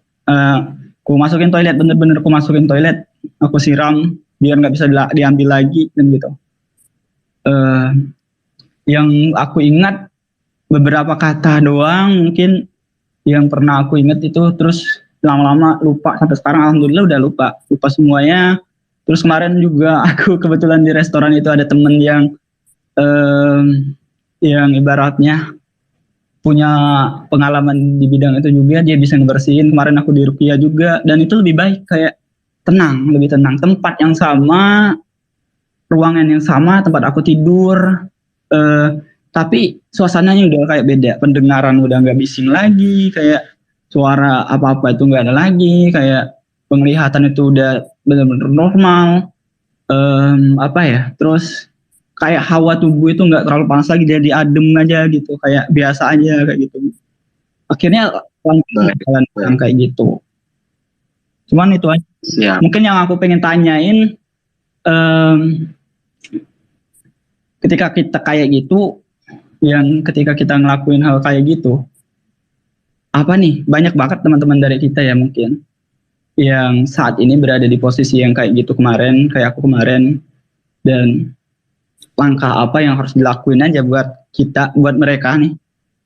masukin toilet, bener-bener aku masukin toilet. Aku siram biar nggak bisa diambil lagi dan gitu. Yang aku ingat beberapa kata doang mungkin yang pernah aku ingat itu, terus lama-lama lupa. Sampai sekarang alhamdulillah udah lupa semuanya. Terus kemarin juga aku kebetulan di restoran itu ada temen yang ibaratnya punya pengalaman di bidang itu juga, dia bisa ngebersihin. Kemarin aku di Rukia juga, dan itu lebih baik, kayak lebih tenang. Tempat yang sama, ruangan yang sama, tempat aku tidur, tapi suasananya udah kayak beda. Pendengaran udah nggak bising lagi, kayak suara apa-apa itu nggak ada lagi, kayak penglihatan itu udah benar-benar normal. Terus kayak hawa tubuh itu nggak terlalu panas lagi, jadi adem aja gitu, kayak biasa aja kayak gitu. Akhirnya jalan kayak gitu. Cuman itu aja. Ya. Mungkin yang aku pengen tanyain, ketika kita kayak gitu, ketika kita ngelakuin hal kayak gitu, apa nih, banyak banget teman-teman dari kita ya mungkin yang saat ini berada di posisi yang kayak gitu kemarin, kayak aku kemarin, dan langkah apa yang harus dilakuin aja buat mereka nih,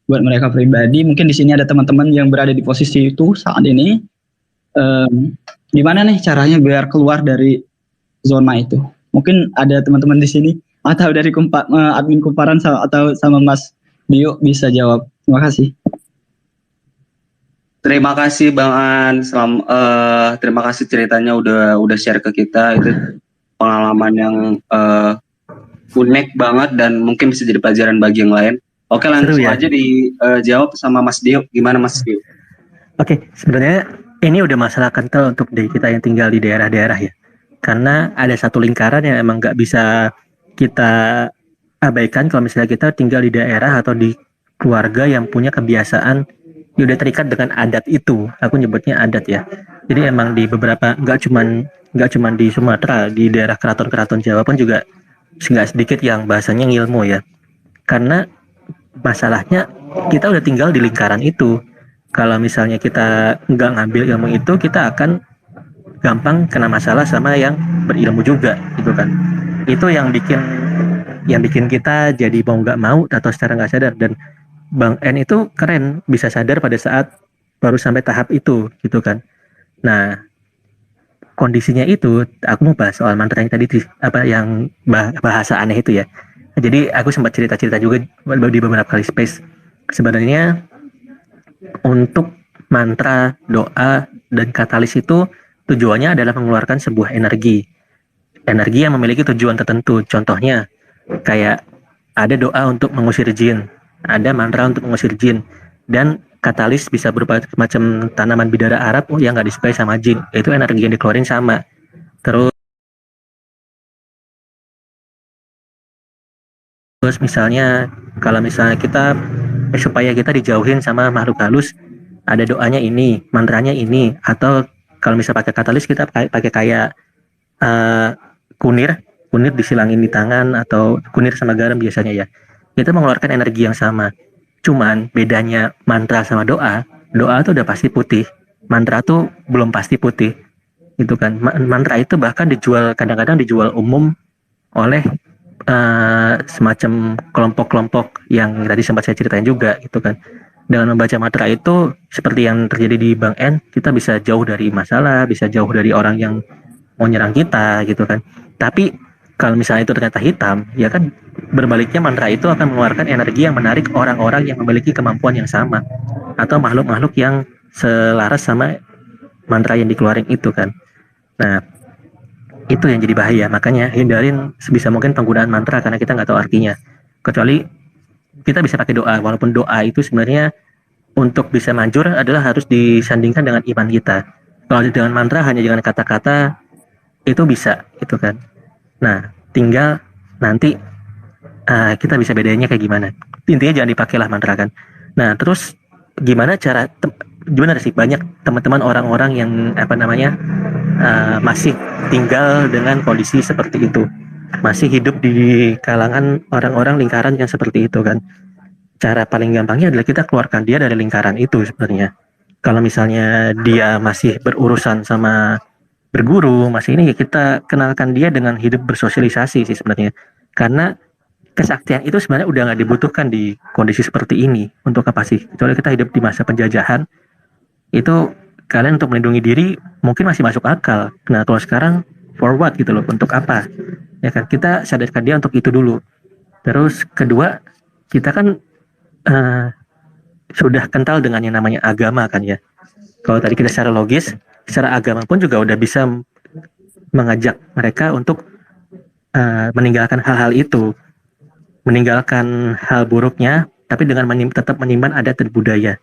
buat mereka pribadi. Mungkin di sini ada teman-teman yang berada di posisi itu saat ini. Gimana nih caranya biar keluar dari zona itu? Mungkin ada teman-teman di sini atau dari admin Kumparan atau sama Mas Dio bisa jawab. Terima kasih. Terima kasih Bang An. Terima kasih ceritanya udah share ke kita. Itu pengalaman yang unik banget dan mungkin bisa jadi pelajaran bagi yang lain. Oke, langsung aja dijawab sama Mas Dio. Gimana Mas Dio? Oke, sebenarnya ini udah masalah kental untuk kita yang tinggal di daerah-daerah ya. Karena ada satu lingkaran yang emang nggak bisa kita abaikan kalau misalnya kita tinggal di daerah atau di keluarga yang punya kebiasaan ya udah terikat dengan adat itu. Aku nyebutnya adat ya. Jadi emang di beberapa, nggak cuman di Sumatera, di daerah keraton Jawa pun juga nggak sedikit yang bahasanya ngilmu ya. Karena masalahnya kita udah tinggal di lingkaran itu. Kalau misalnya kita nggak ngambil ilmu itu, kita akan gampang kena masalah sama yang berilmu juga gitu kan. Itu yang bikin kita jadi mau nggak mau atau secara nggak sadar. Dan Bang N itu keren, bisa sadar pada saat baru sampai tahap itu gitu kan. Nah, kondisinya itu aku mau bahas soal mantra yang tadi yang bahasa aneh itu ya. Jadi aku sempat cerita juga di beberapa kali space. Sebenarnya untuk mantra, doa, dan katalis itu tujuannya adalah mengeluarkan sebuah energi yang memiliki tujuan tertentu. Contohnya kayak ada doa untuk mengusir jin, ada mantra untuk mengusir jin, dan katalis bisa berupa macam tanaman bidara Arab yang nggak disukai sama jin. Itu energi yang dikeluarin sama. Terus misalnya kalau misalnya kita supaya kita dijauhin sama makhluk halus, ada doanya ini, mantranya ini, atau kalau misalnya pakai katalis kita pakai kayak kunir disilangin di tangan, atau kunir sama garam biasanya ya. Itu mengeluarkan energi yang sama. Cuman bedanya mantra sama doa tuh udah pasti putih, mantra tuh belum pasti putih gitu kan. Mantra itu bahkan kadang-kadang dijual umum oleh semacam kelompok-kelompok yang tadi sempat saya ceritain juga gitu kan. Dengan membaca mantra itu seperti yang terjadi di Bang N, kita bisa jauh dari masalah, bisa jauh dari orang yang mau nyerang kita gitu kan. Tapi Kalau misalnya itu ternyata hitam, ya kan berbaliknya mantra itu akan mengeluarkan energi yang menarik orang-orang yang memiliki kemampuan yang sama atau makhluk-makhluk yang selaras sama mantra yang dikeluarin itu kan. Nah, itu yang jadi bahaya. Makanya hindarin sebisa mungkin penggunaan mantra karena kita nggak tahu artinya. Kecuali kita bisa pakai doa, walaupun doa itu sebenarnya untuk bisa manjur adalah harus disandingkan dengan iman kita. Kalau dengan mantra hanya dengan kata-kata itu bisa, itu kan. Nah, tinggal nanti kita bisa bedanya kayak gimana. Intinya jangan dipakailah mantra kan. Nah, terus gimana cara gimana sih banyak teman-teman orang-orang yang masih tinggal dengan kondisi seperti itu, masih hidup di kalangan orang-orang lingkaran yang seperti itu kan. Cara paling gampangnya adalah kita keluarkan dia dari lingkaran itu sebenarnya. Kalau misalnya dia masih berurusan sama berguru, masih ini ya kita kenalkan dia dengan hidup bersosialisasi sih sebenarnya. Karena kesaktian itu sebenarnya udah nggak dibutuhkan di kondisi seperti ini. Untuk apa sih? Kecuali kita hidup di masa penjajahan, itu kalian untuk melindungi diri mungkin masih masuk akal. Nah kalau sekarang for what gitu loh, untuk apa? Ya kan kita sadarkan dia untuk itu dulu. Terus kedua, kita kan sudah kental dengan yang namanya agama kan ya. Kalau tadi kita secara logis, secara agama pun juga udah bisa mengajak mereka untuk meninggalkan hal-hal itu, meninggalkan hal buruknya, tapi dengan tetap menyimpan adat dan budaya.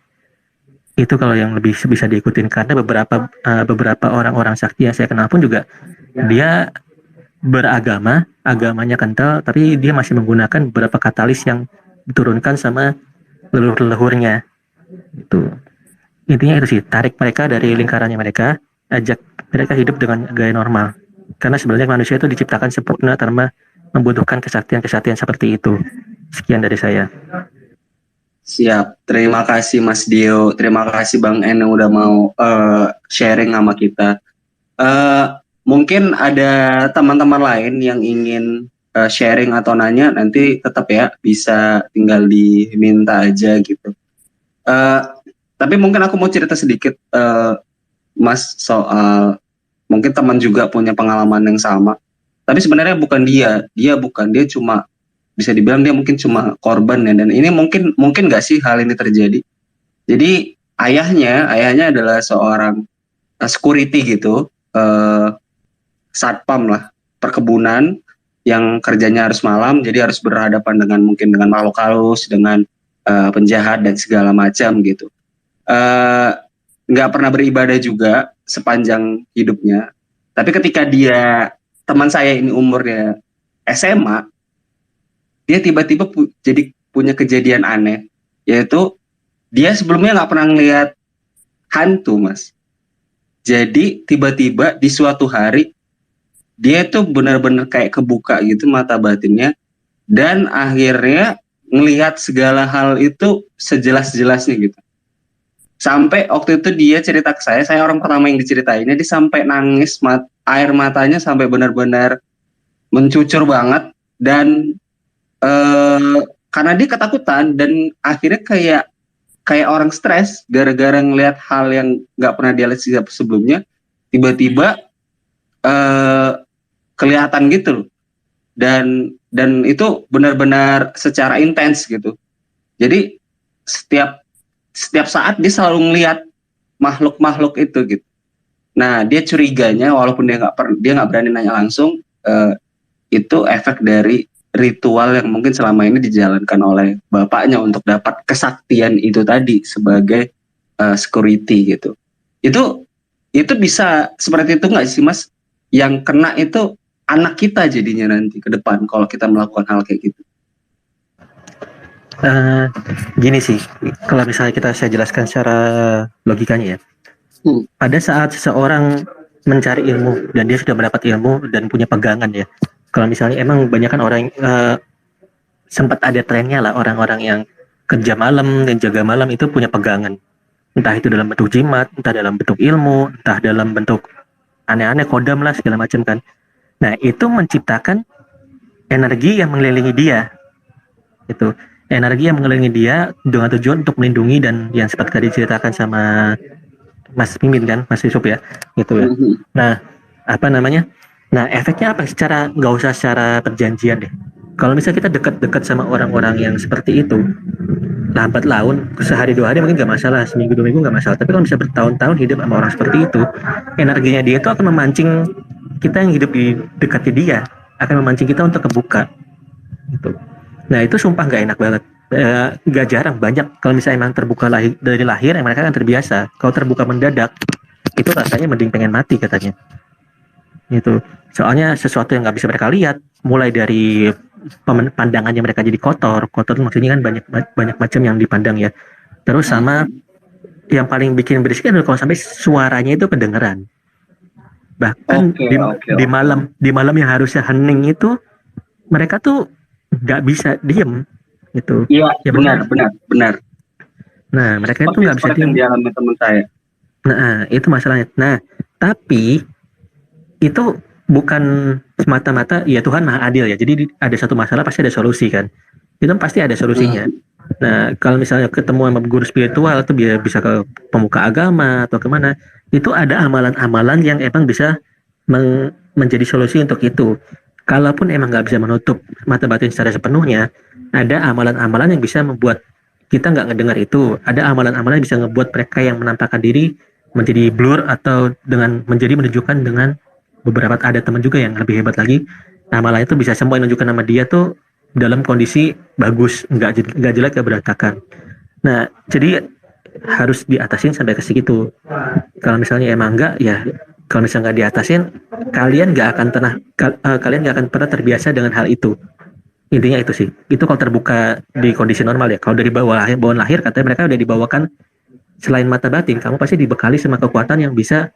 Itu kalau yang lebih bisa diikutin, karena beberapa orang-orang sakti yang saya kenal pun juga dia beragama, agamanya kental, tapi dia masih menggunakan beberapa katalis yang diturunkan sama leluhur-leluhurnya. Itu intinya itu sih, tarik mereka dari lingkarannya mereka, ajak mereka hidup dengan gaya normal. Karena sebenarnya manusia itu diciptakan sempurna tanpa membutuhkan kesaktian-kesaktian seperti itu. Sekian dari saya. Siap, terima kasih Mas Dio, terima kasih Bang En yang udah mau sharing sama kita. Mungkin ada teman-teman lain yang ingin sharing atau nanya, nanti tetap ya bisa tinggal diminta aja gitu. Tapi mungkin aku mau cerita sedikit Mas soal mungkin teman juga punya pengalaman yang sama. Tapi sebenarnya bukan dia cuma bisa dibilang dia mungkin cuma korban ya, dan ini mungkin nggak sih hal ini terjadi. Jadi ayahnya adalah seorang security gitu, satpam lah perkebunan yang kerjanya harus malam, jadi harus berhadapan dengan mungkin dengan makhluk halus, dengan penjahat dan segala macam gitu. Nggak pernah beribadah juga sepanjang hidupnya. Tapi ketika teman saya ini umurnya SMA, dia tiba-tiba jadi punya kejadian aneh, yaitu dia sebelumnya nggak pernah ngelihat hantu, Mas. Jadi tiba-tiba di suatu hari dia tuh benar-benar kayak kebuka gitu mata batinnya, dan akhirnya ngelihat segala hal itu sejelas-jelasnya gitu. Sampai waktu itu dia cerita ke saya orang pertama yang diceritainnya, dia sampai nangis, air matanya sampai benar-benar mencucur banget, dan karena dia ketakutan dan akhirnya kayak orang stres gara-gara ngelihat hal yang nggak pernah dia lihat sebelumnya, tiba-tiba kelihatan gitu, dan itu benar-benar secara intens gitu. Jadi setiap saat dia selalu ngelihat makhluk itu gitu. Nah, dia curiganya walaupun dia nggak berani nanya langsung, itu efek dari ritual yang mungkin selama ini dijalankan oleh bapaknya untuk dapat kesaktian itu tadi sebagai security gitu. Itu bisa seperti itu nggak sih, Mas? Yang kena itu anak kita jadinya nanti ke depan kalau kita melakukan hal kayak gitu. Gini sih, kalau misalnya saya jelaskan secara logikanya ya. Pada saat seseorang mencari ilmu dan dia sudah mendapat ilmu dan punya pegangan ya. Kalau misalnya emang banyak kan orang sempat ada trennya lah, orang-orang yang kerja malam dan jaga malam itu punya pegangan. Entah itu dalam bentuk jimat, entah dalam bentuk ilmu, entah dalam bentuk aneh-aneh kodam lah segala macam kan. Nah, itu menciptakan energi yang mengelilingi dia. Itu energi yang mengelilingi dia dengan tujuan untuk melindungi, dan yang seperti tadi diceritakan sama Mas Mimin kan, Mas Yusuf ya, gitu ya. Nah, Nah, efeknya apa? Nggak usah secara perjanjian deh. Kalau misalnya kita dekat-dekat sama orang-orang yang seperti itu, lambat laun, sehari dua hari mungkin nggak masalah, seminggu dua minggu nggak masalah. Tapi kalau bisa bertahun-tahun hidup sama orang seperti itu, energinya dia itu akan memancing kita yang hidup di dekatnya dia, akan memancing kita untuk kebuka. Gitu. Nah itu sumpah nggak enak banget. Nggak jarang banyak kalau misalnya emang terbuka dari lahir, mereka kan terbiasa. Kalau terbuka mendadak, itu rasanya mending pengen mati katanya. Gitu. Soalnya sesuatu yang nggak bisa mereka lihat, mulai dari pandangannya mereka jadi kotor. Kotor maksudnya kan banyak macam yang dipandang ya. Terus sama yang paling bikin berisik adalah kalau sampai suaranya itu kedengeran. Bahkan di malam yang harusnya hening itu mereka tuh nggak bisa diem gitu. Iya, ya, benar. Nah, mereka itu nggak bisa diem. Dialami teman saya. Nah, itu masalahnya. Nah, tapi itu bukan semata-mata ya Tuhan maha adil ya. Jadi ada satu masalah pasti ada solusi kan. Itu pasti ada solusinya. Nah, kalau misalnya ketemu sama guru spiritual itu bisa ke pemuka agama atau kemana, itu ada amalan-amalan yang emang bisa menjadi solusi untuk itu. Kalaupun emang nggak bisa menutup mata batin secara sepenuhnya, ada amalan-amalan yang bisa membuat kita nggak ngedengar itu. Ada amalan-amalan yang bisa ngebuat mereka yang menampakkan diri menjadi blur atau menunjukkan dengan beberapa, ada teman juga yang lebih hebat lagi, amalan itu bisa semua menunjukkan nama dia tuh dalam kondisi bagus, nggak jelek, nggak berantakan. Nah, jadi harus diatasin sampai ke situ. Kalau misalnya emang enggak, ya kalau misalnya nggak diatasin, kalian nggak akan pernah terbiasa dengan hal itu. Intinya itu sih. Itu kalau terbuka di kondisi normal ya. Kalau dari bawaan lahir katanya mereka udah dibawakan selain mata batin, kamu pasti dibekali sama kekuatan yang bisa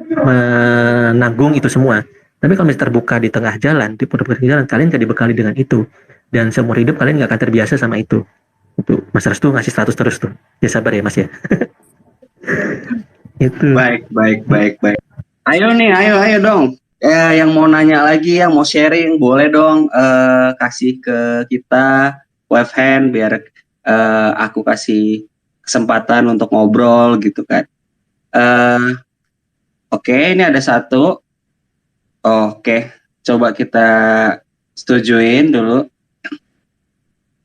menanggung itu semua. Tapi kalau misalnya terbuka di tengah jalan, di perbukitan jalan, kalian gak dibekali dengan itu. Dan seumur hidup kalian gak akan terbiasa sama itu. Itu Mas Restu ngasih 100 terus tuh. Ya sabar ya Mas ya. Itu. Baik. Ayo dong. Yang mau nanya lagi, yang mau sharing, boleh dong kasih ke kita wave hand biar aku kasih kesempatan untuk ngobrol gitu kan. Oke, ini ada satu. Oke, coba kita setujuin dulu.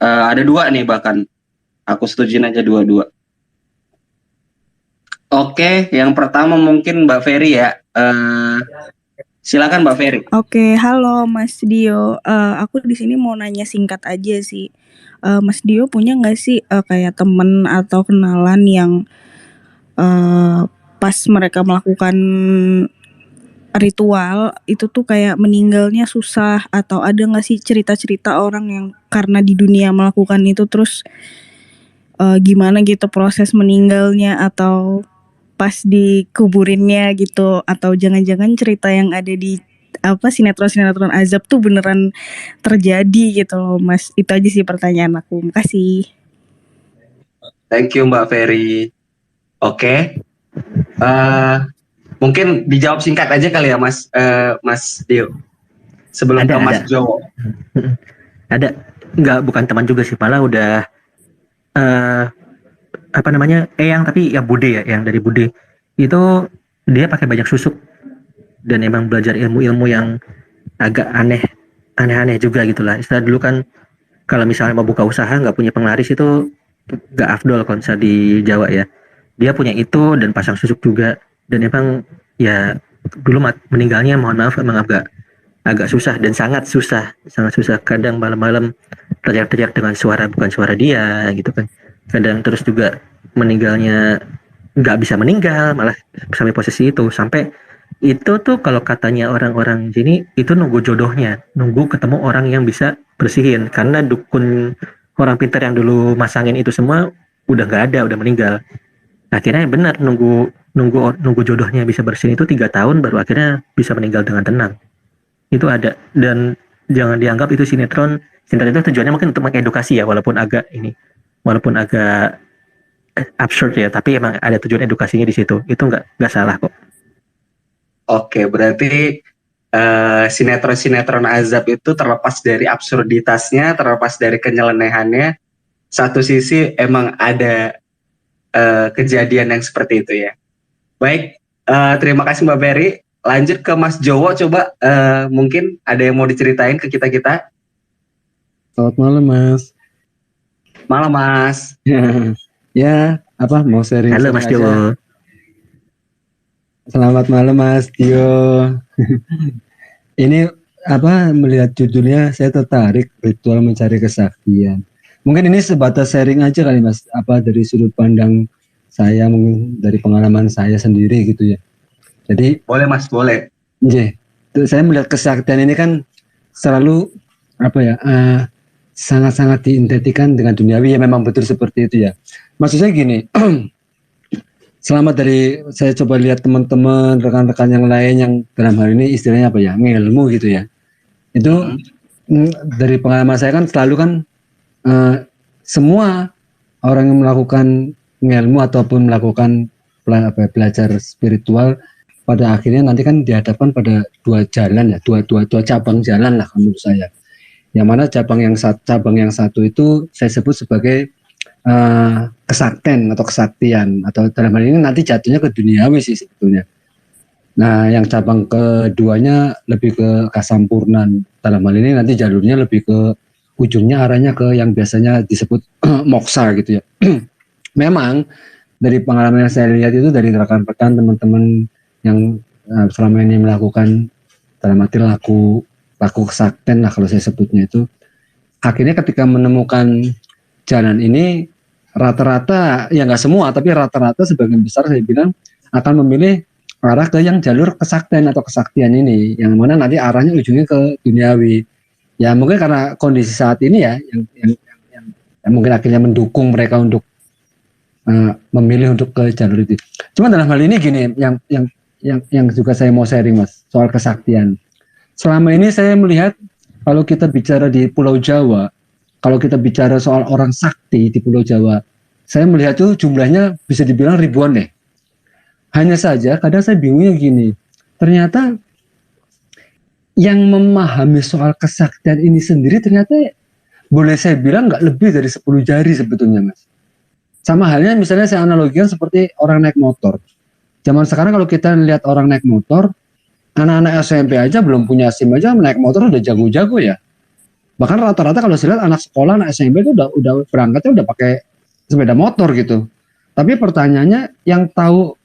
Ada dua nih bahkan. Aku setujuin aja dua-dua. Oke, yang pertama mungkin Mbak Ferry ya. Silakan Mbak Ferry. Oke, halo Mas Dio. Aku di sini mau nanya singkat aja sih. Mas Dio punya nggak sih kayak temen atau kenalan yang pas mereka melakukan ritual itu tuh kayak meninggalnya susah, atau ada nggak sih cerita-cerita orang yang karena di dunia melakukan itu terus gimana gitu proses meninggalnya atau pas dikuburinnya gitu, atau jangan-jangan cerita yang ada di sinetron azab tuh beneran terjadi gitu loh Mas. Itu aja sih pertanyaan aku. Makasih. Thank you Mbak Ferry. Oke. Mungkin dijawab singkat aja kali ya Mas Dio. Sebelum ke Mas Jowo. Ada. Bukan teman juga sih, malah udah Eyang, tapi ya Bude ya, yang dari Bude. Itu dia pakai banyak susuk dan emang belajar ilmu-ilmu yang agak aneh-aneh juga gitulah. Istilah dulu kan kalau misalnya mau buka usaha nggak punya penglaris itu nggak afdol kalau misalnya di Jawa ya. Dia punya itu dan pasang susuk juga, dan emang ya dulu meninggalnya mohon maaf emang agak susah dan sangat susah. Kadang malam-malam teriak-teriak dengan suara bukan suara dia gitu kan. Kadang terus juga meninggalnya nggak bisa meninggal, malah sampai posisi itu. Sampai itu tuh kalau katanya orang-orang sini itu nunggu jodohnya, nunggu ketemu orang yang bisa bersihin, karena dukun orang pintar yang dulu masangin itu semua udah nggak ada, udah meninggal. Akhirnya benar nunggu jodohnya bisa bersihin itu 3 tahun baru akhirnya bisa meninggal dengan tenang. Itu ada. Dan jangan dianggap itu sinetron itu tujuannya mungkin untuk mengedukasi ya, walaupun agak absurd ya, tapi emang ada tujuan edukasinya di situ. Itu nggak salah kok. Oke, berarti sinetron azab itu terlepas dari absurditasnya, terlepas dari kenyelenehannya, satu sisi emang ada kejadian yang seperti itu ya. Baik, terima kasih Mbak Ferry. lanjut ke Mas Jowo, coba mungkin ada yang mau diceritain ke kita-kita. Selamat malam, Mas. Malam Mas. Ya, apa mau sharing? Halo Mas Jowo. Selamat malam Mas Tio. Ini apa melihat judulnya saya tertarik, ritual mencari kesaktian. Mungkin ini sebatas sharing aja kali Mas, apa dari sudut pandang saya, mungkin dari pengalaman saya sendiri gitu ya. Jadi boleh Mas, boleh. Iya, saya melihat kesaktian ini kan selalu apa ya, sangat-sangat diidentikan dengan duniawi, ya memang betul seperti itu ya. Maksud saya gini, selama dari saya coba lihat teman-teman, rekan-rekan yang lain yang dalam hal ini istilahnya apa ya, ngilmu gitu ya. Itu dari pengalaman saya kan selalu kan semua orang yang melakukan ngilmu ataupun melakukan belajar spiritual pada akhirnya nanti kan dihadapkan pada dua jalan ya, dua cabang jalan lah menurut saya. Yang mana cabang yang satu itu saya sebut sebagai kesaktian atau kesaktian, atau dalam hal ini nanti jatuhnya ke duniawi sih sebetulnya. Nah, yang cabang keduanya lebih ke kasampurnan. Dalam hal ini nanti jalurnya lebih ke ujungnya arahnya ke yang biasanya disebut moksa gitu ya. Memang dari pengalaman yang saya lihat itu dari rekan-rekan teman-teman yang selama ini melakukan dalam arti laku kesaktian lah kalau saya sebutnya itu, akhirnya ketika menemukan jalan ini rata-rata, ya nggak semua, tapi rata-rata sebagian besar saya bilang akan memilih arah ke yang jalur kesaktian atau kesaktian ini, yang mana nanti arahnya ujungnya ke duniawi. Ya mungkin karena kondisi saat ini ya, yang mungkin akhirnya mendukung mereka untuk memilih untuk ke jalur itu. Cuma dalam hal ini gini, yang juga saya mau sharing Mas, soal kesaktian. Selama ini saya melihat kalau kita bicara di Pulau Jawa, kalau kita bicara soal orang sakti di Pulau Jawa, saya melihat tuh jumlahnya bisa dibilang ribuan deh. Hanya saja kadang saya bingungnya gini, ternyata yang memahami soal kesaktian ini sendiri ternyata boleh saya bilang nggak lebih dari 10 jari sebetulnya Mas. Sama halnya misalnya saya analogikan seperti orang naik motor. Zaman sekarang kalau kita lihat orang naik motor, anak-anak SMP aja belum punya SIM aja naik motor udah jago-jago ya. Bahkan rata-rata kalau saya lihat anak sekolah, anak SMP itu udah berangkatnya udah pakai sepeda motor gitu. Tapi pertanyaannya, yang tahu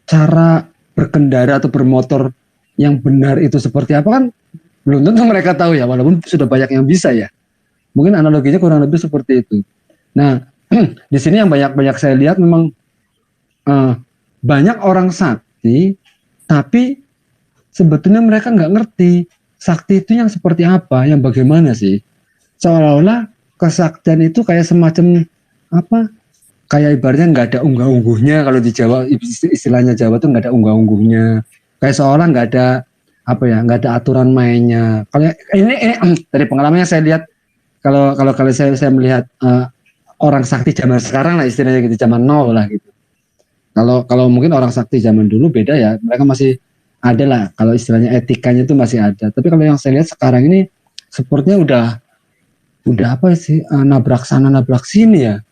cara berkendara atau bermotor yang benar itu seperti apa kan belum tentu mereka tahu ya, walaupun sudah banyak yang bisa ya. Mungkin analoginya kurang lebih seperti itu. Nah, di sini yang banyak saya lihat memang banyak orang sakti, tapi sebetulnya mereka nggak ngerti sakti itu yang seperti apa, yang bagaimana sih. Seolah-olah kesaktian itu kayak semacam apa, kayak ibaratnya nggak ada unggah-ungguhnya. Kalau di Jawa, istilahnya Jawa tuh nggak ada unggah-ungguhnya. Kayak seolah nggak ada apa ya, nggak ada aturan mainnya. Kalau ini dari pengalaman yang saya lihat, kalau saya melihat orang sakti zaman sekarang lah istilahnya gitu, zaman now lah gitu. Kalau mungkin orang sakti zaman dulu beda ya, mereka masih ada lah, kalau istilahnya etikanya itu masih ada. Tapi kalau yang saya lihat sekarang ini sepertinya udah apa sih, nabrak sana nabrak sini ya.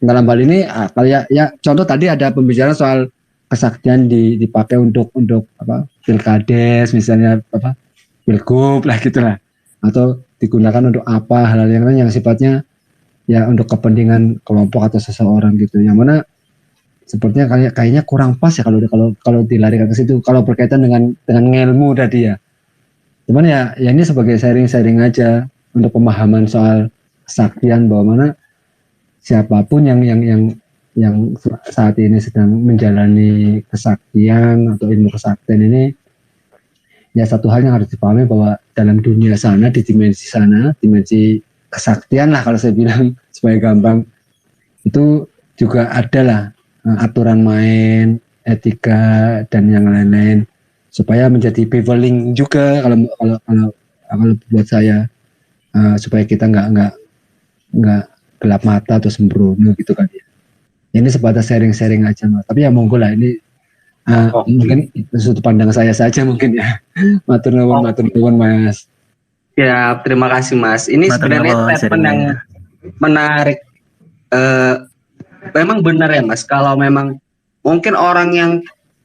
Dalam hal ini kalau ya contoh tadi ada pembicaraan soal kesaktian dipakai untuk apa, pilkades misalnya, apa, pilgub lah gitulah, atau digunakan untuk apa, hal-hal yang lain yang sifatnya ya untuk kepentingan kelompok atau seseorang gitu, yang mana sepertinya kayaknya kurang pas ya kalau dilarikan ke situ, kalau berkaitan dengan ilmu tadi ya. Cuman ya ini sebagai sharing aja untuk pemahaman soal kesaktian, bahwa mana siapapun yang saat ini sedang menjalani kesaktian atau ilmu kesaktian ini, ya satu hal yang harus dipahami bahwa dalam dunia sana, di dimensi sana, dimensi kesaktian lah kalau saya bilang supaya gampang, itu juga adalah aturan main, etika dan yang lain-lain, supaya menjadi beveling juga kalau buat saya, supaya kita nggak gelap mata atau sembrono gitu kan ya. Ini sebatas sharing aja Mas. Tapi ya monggo lah, ini mungkin sudut pandang saya saja mungkin ya. Matur nuwun Mas. Ya, terima kasih Mas. Ini sebenarnya statement yang menarik. Memang benar ya Mas, kalau memang mungkin orang yang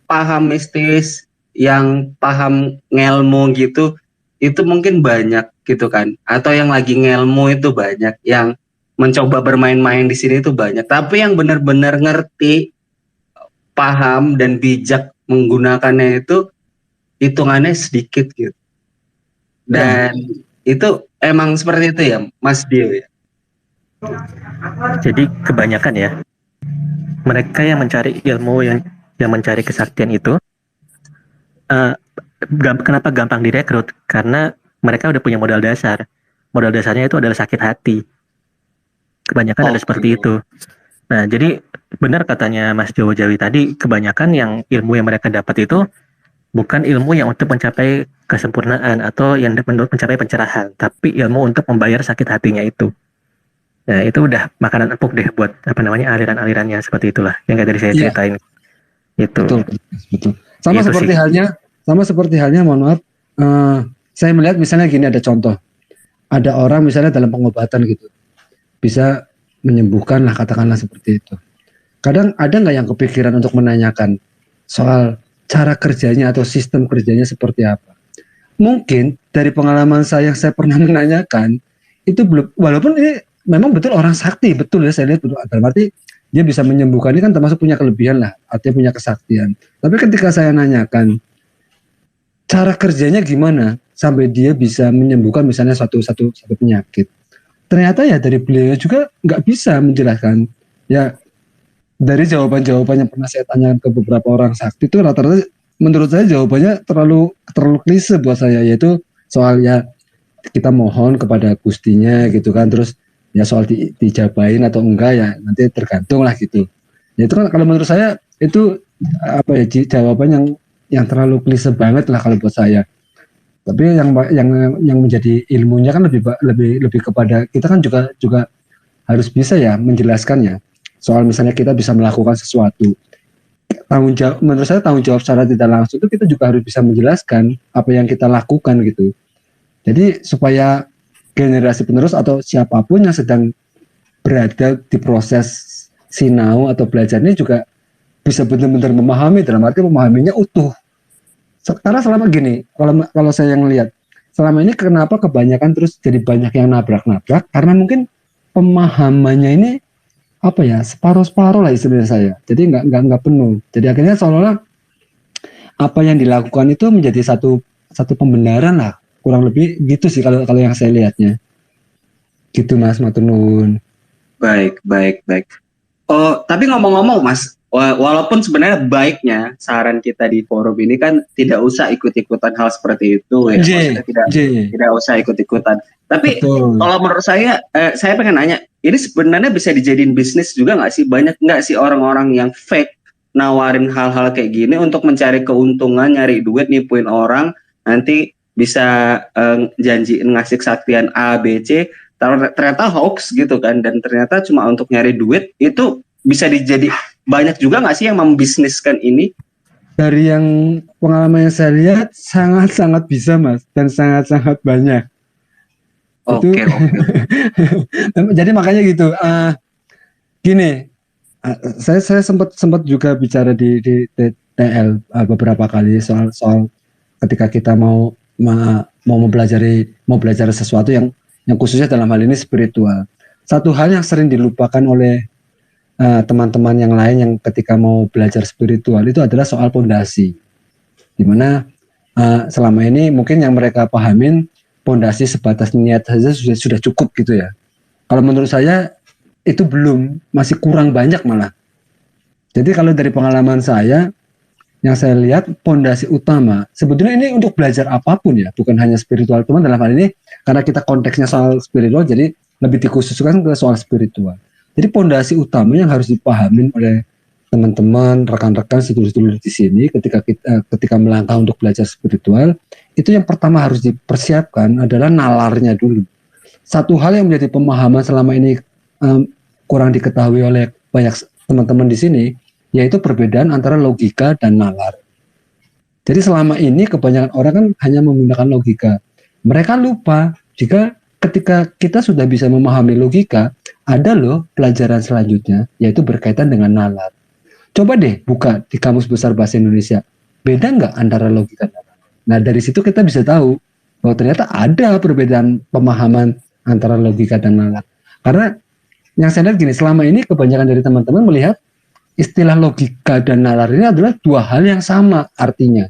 paham mistis, yang paham ngelmu gitu, itu mungkin banyak gitu kan. Atau yang lagi ngelmu itu banyak, yang mencoba bermain-main di sini itu banyak. Tapi yang benar-benar ngerti, paham dan bijak menggunakannya itu hitungannya sedikit gitu. Dan itu emang seperti itu ya, Mas Dio ya. Jadi kebanyakan ya, mereka yang mencari ilmu, yang mencari kesaktian itu, kenapa gampang direkrut? Karena mereka udah punya modal dasar. Modal dasarnya itu adalah sakit hati. Kebanyakan ada seperti itu. Nah, jadi benar katanya Mas Jowo Jawi tadi, kebanyakan yang ilmu yang mereka dapat itu bukan ilmu yang untuk mencapai kesempurnaan atau yang mencapai pencerahan, tapi ilmu untuk membayar sakit hatinya itu. Nah, itu udah makanan empuk deh buat aliran-alirannya seperti itulah yang kayak tadi saya ceritain. Itu. Betul. Sama itu seperti sih. halnya, mohon maaf. Saya melihat misalnya gini, ada contoh. Ada orang misalnya dalam pengobatan gitu, bisa menyembuhkan lah, katakanlah seperti itu. Kadang ada nggak yang kepikiran untuk menanyakan soal cara kerjanya atau sistem kerjanya seperti apa? Mungkin dari pengalaman saya yang saya pernah menanyakan, itu belum, walaupun ini memang betul orang sakti, betul ya, saya lihat betul. Berarti dia bisa menyembuhkan, ini kan termasuk punya kelebihan lah, artinya punya kesaktian. Tapi ketika saya nanyakan cara kerjanya gimana sampai dia bisa menyembuhkan misalnya satu penyakit, ternyata ya dari beliau juga nggak bisa menjelaskan. Ya dari jawaban-jawaban yang pernah saya tanyakan ke beberapa orang sakti itu rata-rata menurut saya jawabannya terlalu klise buat saya, yaitu soal ya kita mohon kepada Gustinya gitu kan, terus ya soal dijabain atau enggak ya nanti tergantung lah gitu. Ya itu kan kalau menurut saya itu apa ya, jawaban yang terlalu klise banget lah kalau buat saya. Tapi yang menjadi ilmunya kan lebih kepada kita kan juga harus bisa ya menjelaskannya. Soal misalnya kita bisa melakukan sesuatu, menurut saya tanggung jawab secara tidak langsung itu kita juga harus bisa menjelaskan apa yang kita lakukan gitu. Jadi supaya generasi penerus atau siapapun yang sedang berada di proses sinau atau belajar ini juga bisa benar-benar memahami, dalam arti memahaminya utuh. Karena selama gini, kalau saya yang lihat, selama ini kenapa kebanyakan terus jadi banyak yang nabrak-nabrak, karena mungkin pemahamannya ini apa ya, separuh-separuh lah istilahnya saya. Jadi nggak penuh. Jadi akhirnya seolah-olah apa yang dilakukan itu menjadi satu pembenaran lah, kurang lebih gitu sih kalau yang saya lihatnya. Gitu Mas, matur nuwun. Baik. Oh, tapi ngomong-ngomong Mas, walaupun sebenarnya baiknya saran kita di forum ini kan tidak usah ikut-ikutan hal seperti itu ya. Maksudnya tidak usah ikut-ikutan. Tapi betul. Kalau menurut saya pengen nanya, ini sebenarnya bisa dijadiin bisnis juga nggak sih? Banyak nggak sih orang-orang yang fake nawarin hal-hal kayak gini untuk mencari keuntungan, nyari duit, nipuin orang, nanti bisa janjiin ngasih kesaktian A, B, C, ternyata hoax gitu kan, dan ternyata cuma untuk nyari duit. Itu bisa dijadi banyak juga nggak sih yang membisniskan ini? Dari yang pengalaman yang saya lihat sangat-sangat bisa Mas, dan sangat-sangat banyak. Oke. Jadi makanya gitu. Gini, saya sempat juga bicara di TL beberapa kali soal ketika kita mau belajar sesuatu yang khususnya dalam hal ini spiritual. Satu hal yang sering dilupakan oleh teman-teman yang lain yang ketika mau belajar spiritual itu adalah soal pondasi. Dimana selama ini mungkin yang mereka pahamin pondasi sebatas niat saja sudah cukup gitu ya. Kalau menurut saya itu masih kurang banyak malah. Jadi kalau dari pengalaman saya, yang saya lihat pondasi utama sebetulnya ini untuk belajar apapun ya, bukan hanya spiritual. Cuman dalam hal ini karena kita konteksnya soal spiritual, jadi lebih dikhususkan ke soal spiritual. Jadi pondasi utama yang harus dipahamin oleh teman-teman, rekan-rekan, sedulur-sedulur di sini ketika melangkah untuk belajar spiritual, itu yang pertama harus dipersiapkan adalah nalarnya dulu. Satu hal yang menjadi pemahaman selama ini kurang diketahui oleh banyak teman-teman di sini, yaitu perbedaan antara logika dan nalar. Jadi selama ini kebanyakan orang kan hanya menggunakan logika. Mereka lupa jika ketika kita sudah bisa memahami logika, ada loh pelajaran selanjutnya, yaitu berkaitan dengan nalar. Coba deh buka di Kamus Besar Bahasa Indonesia. Beda nggak antara logika dan nalar? Nah dari situ kita bisa tahu bahwa ternyata ada perbedaan pemahaman antara logika dan nalar. Karena yang saya lihat gini, selama ini kebanyakan dari teman-teman melihat istilah logika dan nalar ini adalah dua hal yang sama artinya.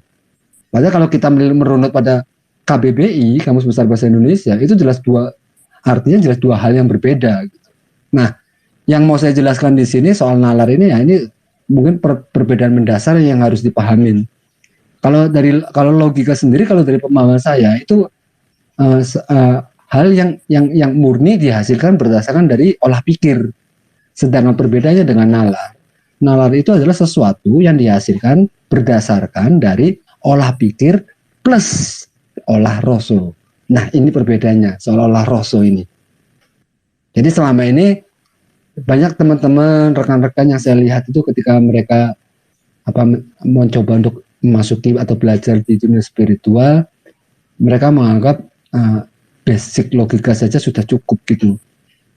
Padahal kalau kita merunut pada KBBI, Kamus Besar Bahasa Indonesia, itu artinya jelas dua hal yang berbeda. Gitu. Nah, yang mau saya jelaskan di sini soal nalar ini ya ini mungkin perbedaan mendasar yang harus dipahamin. Kalau logika sendiri, kalau dari pemahaman saya itu hal yang murni dihasilkan berdasarkan dari olah pikir. Sedangkan perbedaannya dengan nalar. Nalar itu adalah sesuatu yang dihasilkan berdasarkan dari olah pikir plus olah rasa. Nah, ini perbedaannya soal olah rasa ini. Jadi selama ini banyak teman-teman, rekan-rekan yang saya lihat itu ketika mereka mencoba untuk memasuki atau belajar di dunia spiritual, mereka menganggap basic logika saja sudah cukup gitu.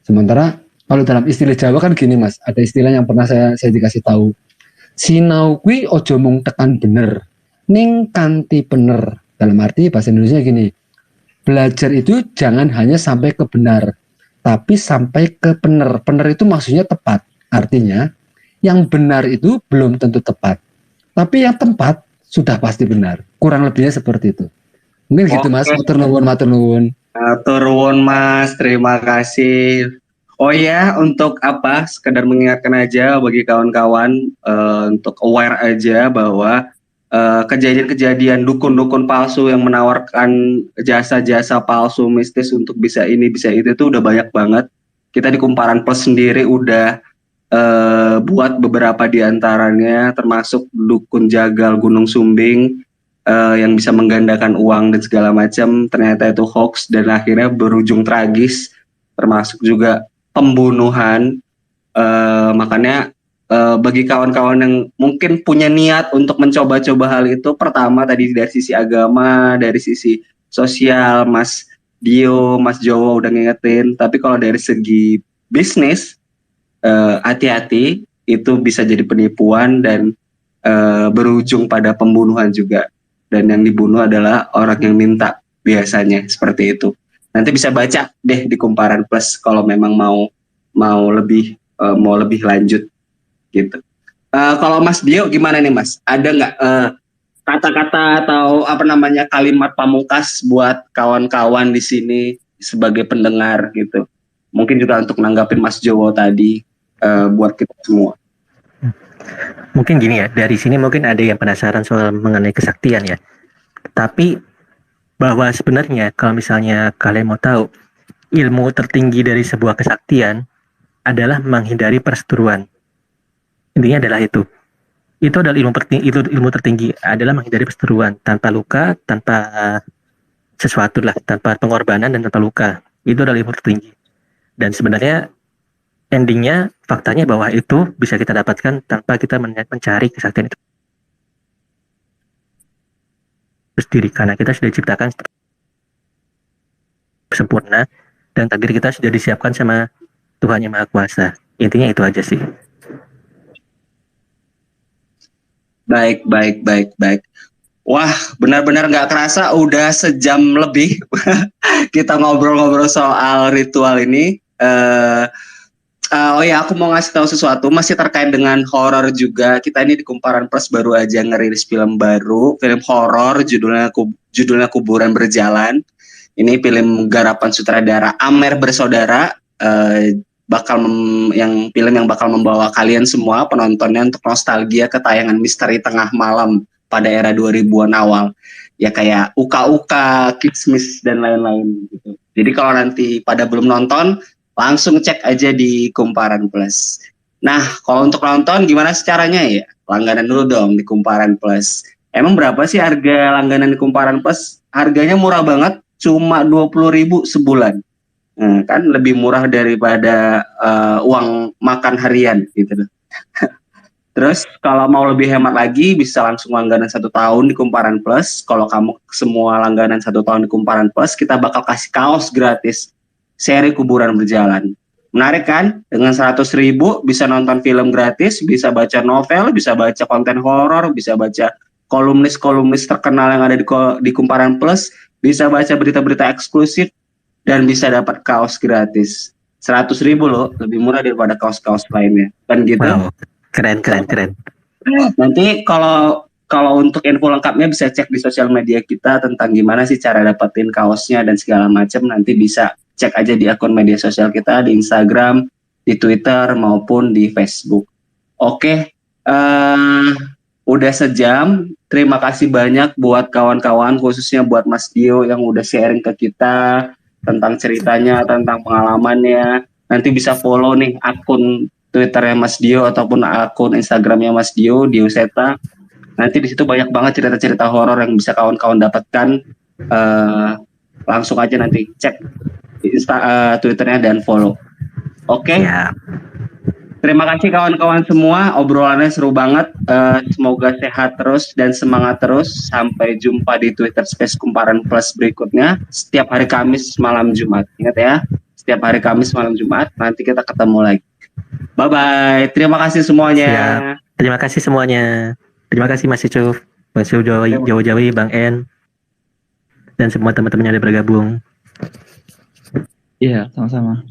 Sementara kalau dalam istilah Jawa kan gini Mas, ada istilah yang pernah saya dikasih tahu. Sinau kuwi ojo mung tekan bener, ning kanthi bener. Dalam arti bahasa Indonesia gini, belajar itu jangan hanya sampai ke benar, tapi sampai ke benar. Benar itu maksudnya tepat. Artinya, yang benar itu belum tentu tepat. Tapi yang tepat sudah pasti benar. Kurang lebihnya seperti itu. Mungkin gitu Mas, matur nuwun. Matur nuwun Mas, terima kasih. Oh ya, untuk sekedar mengingatkan aja bagi kawan-kawan untuk aware aja bahwa kejadian-kejadian dukun-dukun palsu yang menawarkan jasa-jasa palsu mistis untuk bisa ini bisa itu udah banyak banget. Kita di Kumparan Plus sendiri udah buat beberapa di antaranya, termasuk dukun jagal Gunung Sumbing yang bisa menggandakan uang dan segala macam. Ternyata itu hoax dan akhirnya berujung tragis, termasuk juga pembunuhan. Makanya bagi kawan-kawan yang mungkin punya niat untuk mencoba-coba hal itu, pertama tadi dari sisi agama, dari sisi sosial, Mas Dio, Mas Jowo udah ngingetin. Tapi kalau dari segi bisnis, hati-hati, itu bisa jadi penipuan dan berujung pada pembunuhan juga. Dan yang dibunuh adalah orang yang minta, biasanya seperti itu. Nanti bisa baca deh di Kumparan Plus kalau memang mau lebih lanjut. Gitu. Kalau Mas Dio gimana nih Mas? Ada nggak kata-kata atau kalimat pamungkas buat kawan-kawan di sini sebagai pendengar gitu? Mungkin juga untuk nanggapin Mas Jowo tadi buat kita semua. Mungkin gini ya, dari sini mungkin ada yang penasaran soal mengenai kesaktian ya. Tapi bahwa sebenarnya kalau misalnya kalian mau tahu, ilmu tertinggi dari sebuah kesaktian adalah menghindari perseteruan. Intinya adalah itu adalah ilmu tertinggi adalah menghindari perseteruan tanpa luka, tanpa sesuatu lah, tanpa pengorbanan dan tanpa luka. Itu adalah ilmu tertinggi. Dan sebenarnya endingnya, faktanya bahwa itu bisa kita dapatkan tanpa kita mencari kesaktian itu sendiri, karena kita sudah diciptakan sempurna dan takdir kita sudah disiapkan sama Tuhan Yang Maha Kuasa. Intinya itu aja sih. Baik. Wah, benar-benar nggak kerasa udah sejam lebih kita ngobrol-ngobrol soal ritual ini. Oh ya, aku mau ngasih tahu sesuatu masih terkait dengan horor juga. Kita ini di Kumparan Plus baru aja ngerilis film baru, film horor judulnya Kuburan Berjalan. Ini film garapan sutradara Amer Bersaudara. Film yang bakal membawa kalian semua penontonnya untuk nostalgia ketayangan misteri tengah malam pada era 2000-an awal. Ya kayak Uka-Uka, Kismis dan lain-lain gitu. Jadi kalau nanti pada belum nonton, langsung cek aja di Kumparan Plus. Nah, kalau untuk nonton gimana caranya ya? Langganan dulu dong di Kumparan Plus. Emang berapa sih harga langganan di Kumparan Plus? Harganya murah banget, cuma 20.000 sebulan. Kan lebih murah daripada uang makan harian gitu. Terus kalau mau lebih hemat lagi bisa langsung langganan 1 tahun di Kumparan Plus. Kalau kamu semua langganan 1 tahun di Kumparan Plus, kita bakal kasih kaos gratis seri Kuburan Berjalan. Menarik kan? Dengan 100.000 bisa nonton film gratis, bisa baca novel, bisa baca konten horor, bisa baca kolumnis-kolumnis terkenal yang ada di Kumparan Plus, bisa baca berita-berita eksklusif, dan bisa dapat kaos gratis. 100.000 loh, lebih murah daripada kaos-kaos lainnya. Kan gitu? Wow, keren. Nanti kalau untuk info lengkapnya bisa cek di sosial media kita tentang gimana sih cara dapetin kaosnya dan segala macam. Nanti bisa cek aja di akun media sosial kita di Instagram, di Twitter maupun di Facebook. Oke, udah sejam. Terima kasih banyak buat kawan-kawan, khususnya buat Mas Dio yang udah sharing ke kita tentang ceritanya, tentang pengalamannya. Nanti bisa follow nih akun Twitternya Mas Dio ataupun akun Instagramnya Mas Dio, Dio Seta. Nanti di situ banyak banget cerita-cerita horor yang bisa kawan-kawan dapatkan. Langsung aja nanti cek Twitternya dan follow. Oke. Siap. Terima kasih kawan-kawan semua. Obrolannya seru banget. Semoga sehat terus dan semangat terus. Sampai jumpa di Twitter Space Kumparan Plus berikutnya. Setiap hari Kamis malam Jumat. Ingat ya. Setiap hari Kamis malam Jumat. Nanti kita ketemu lagi. Bye-bye. Terima kasih semuanya. Siap. Terima kasih semuanya. Terima kasih Mas Icuf, Mas Jawa-Jawi, Bang En, dan semua teman-teman yang ada bergabung. Iya, sama-sama.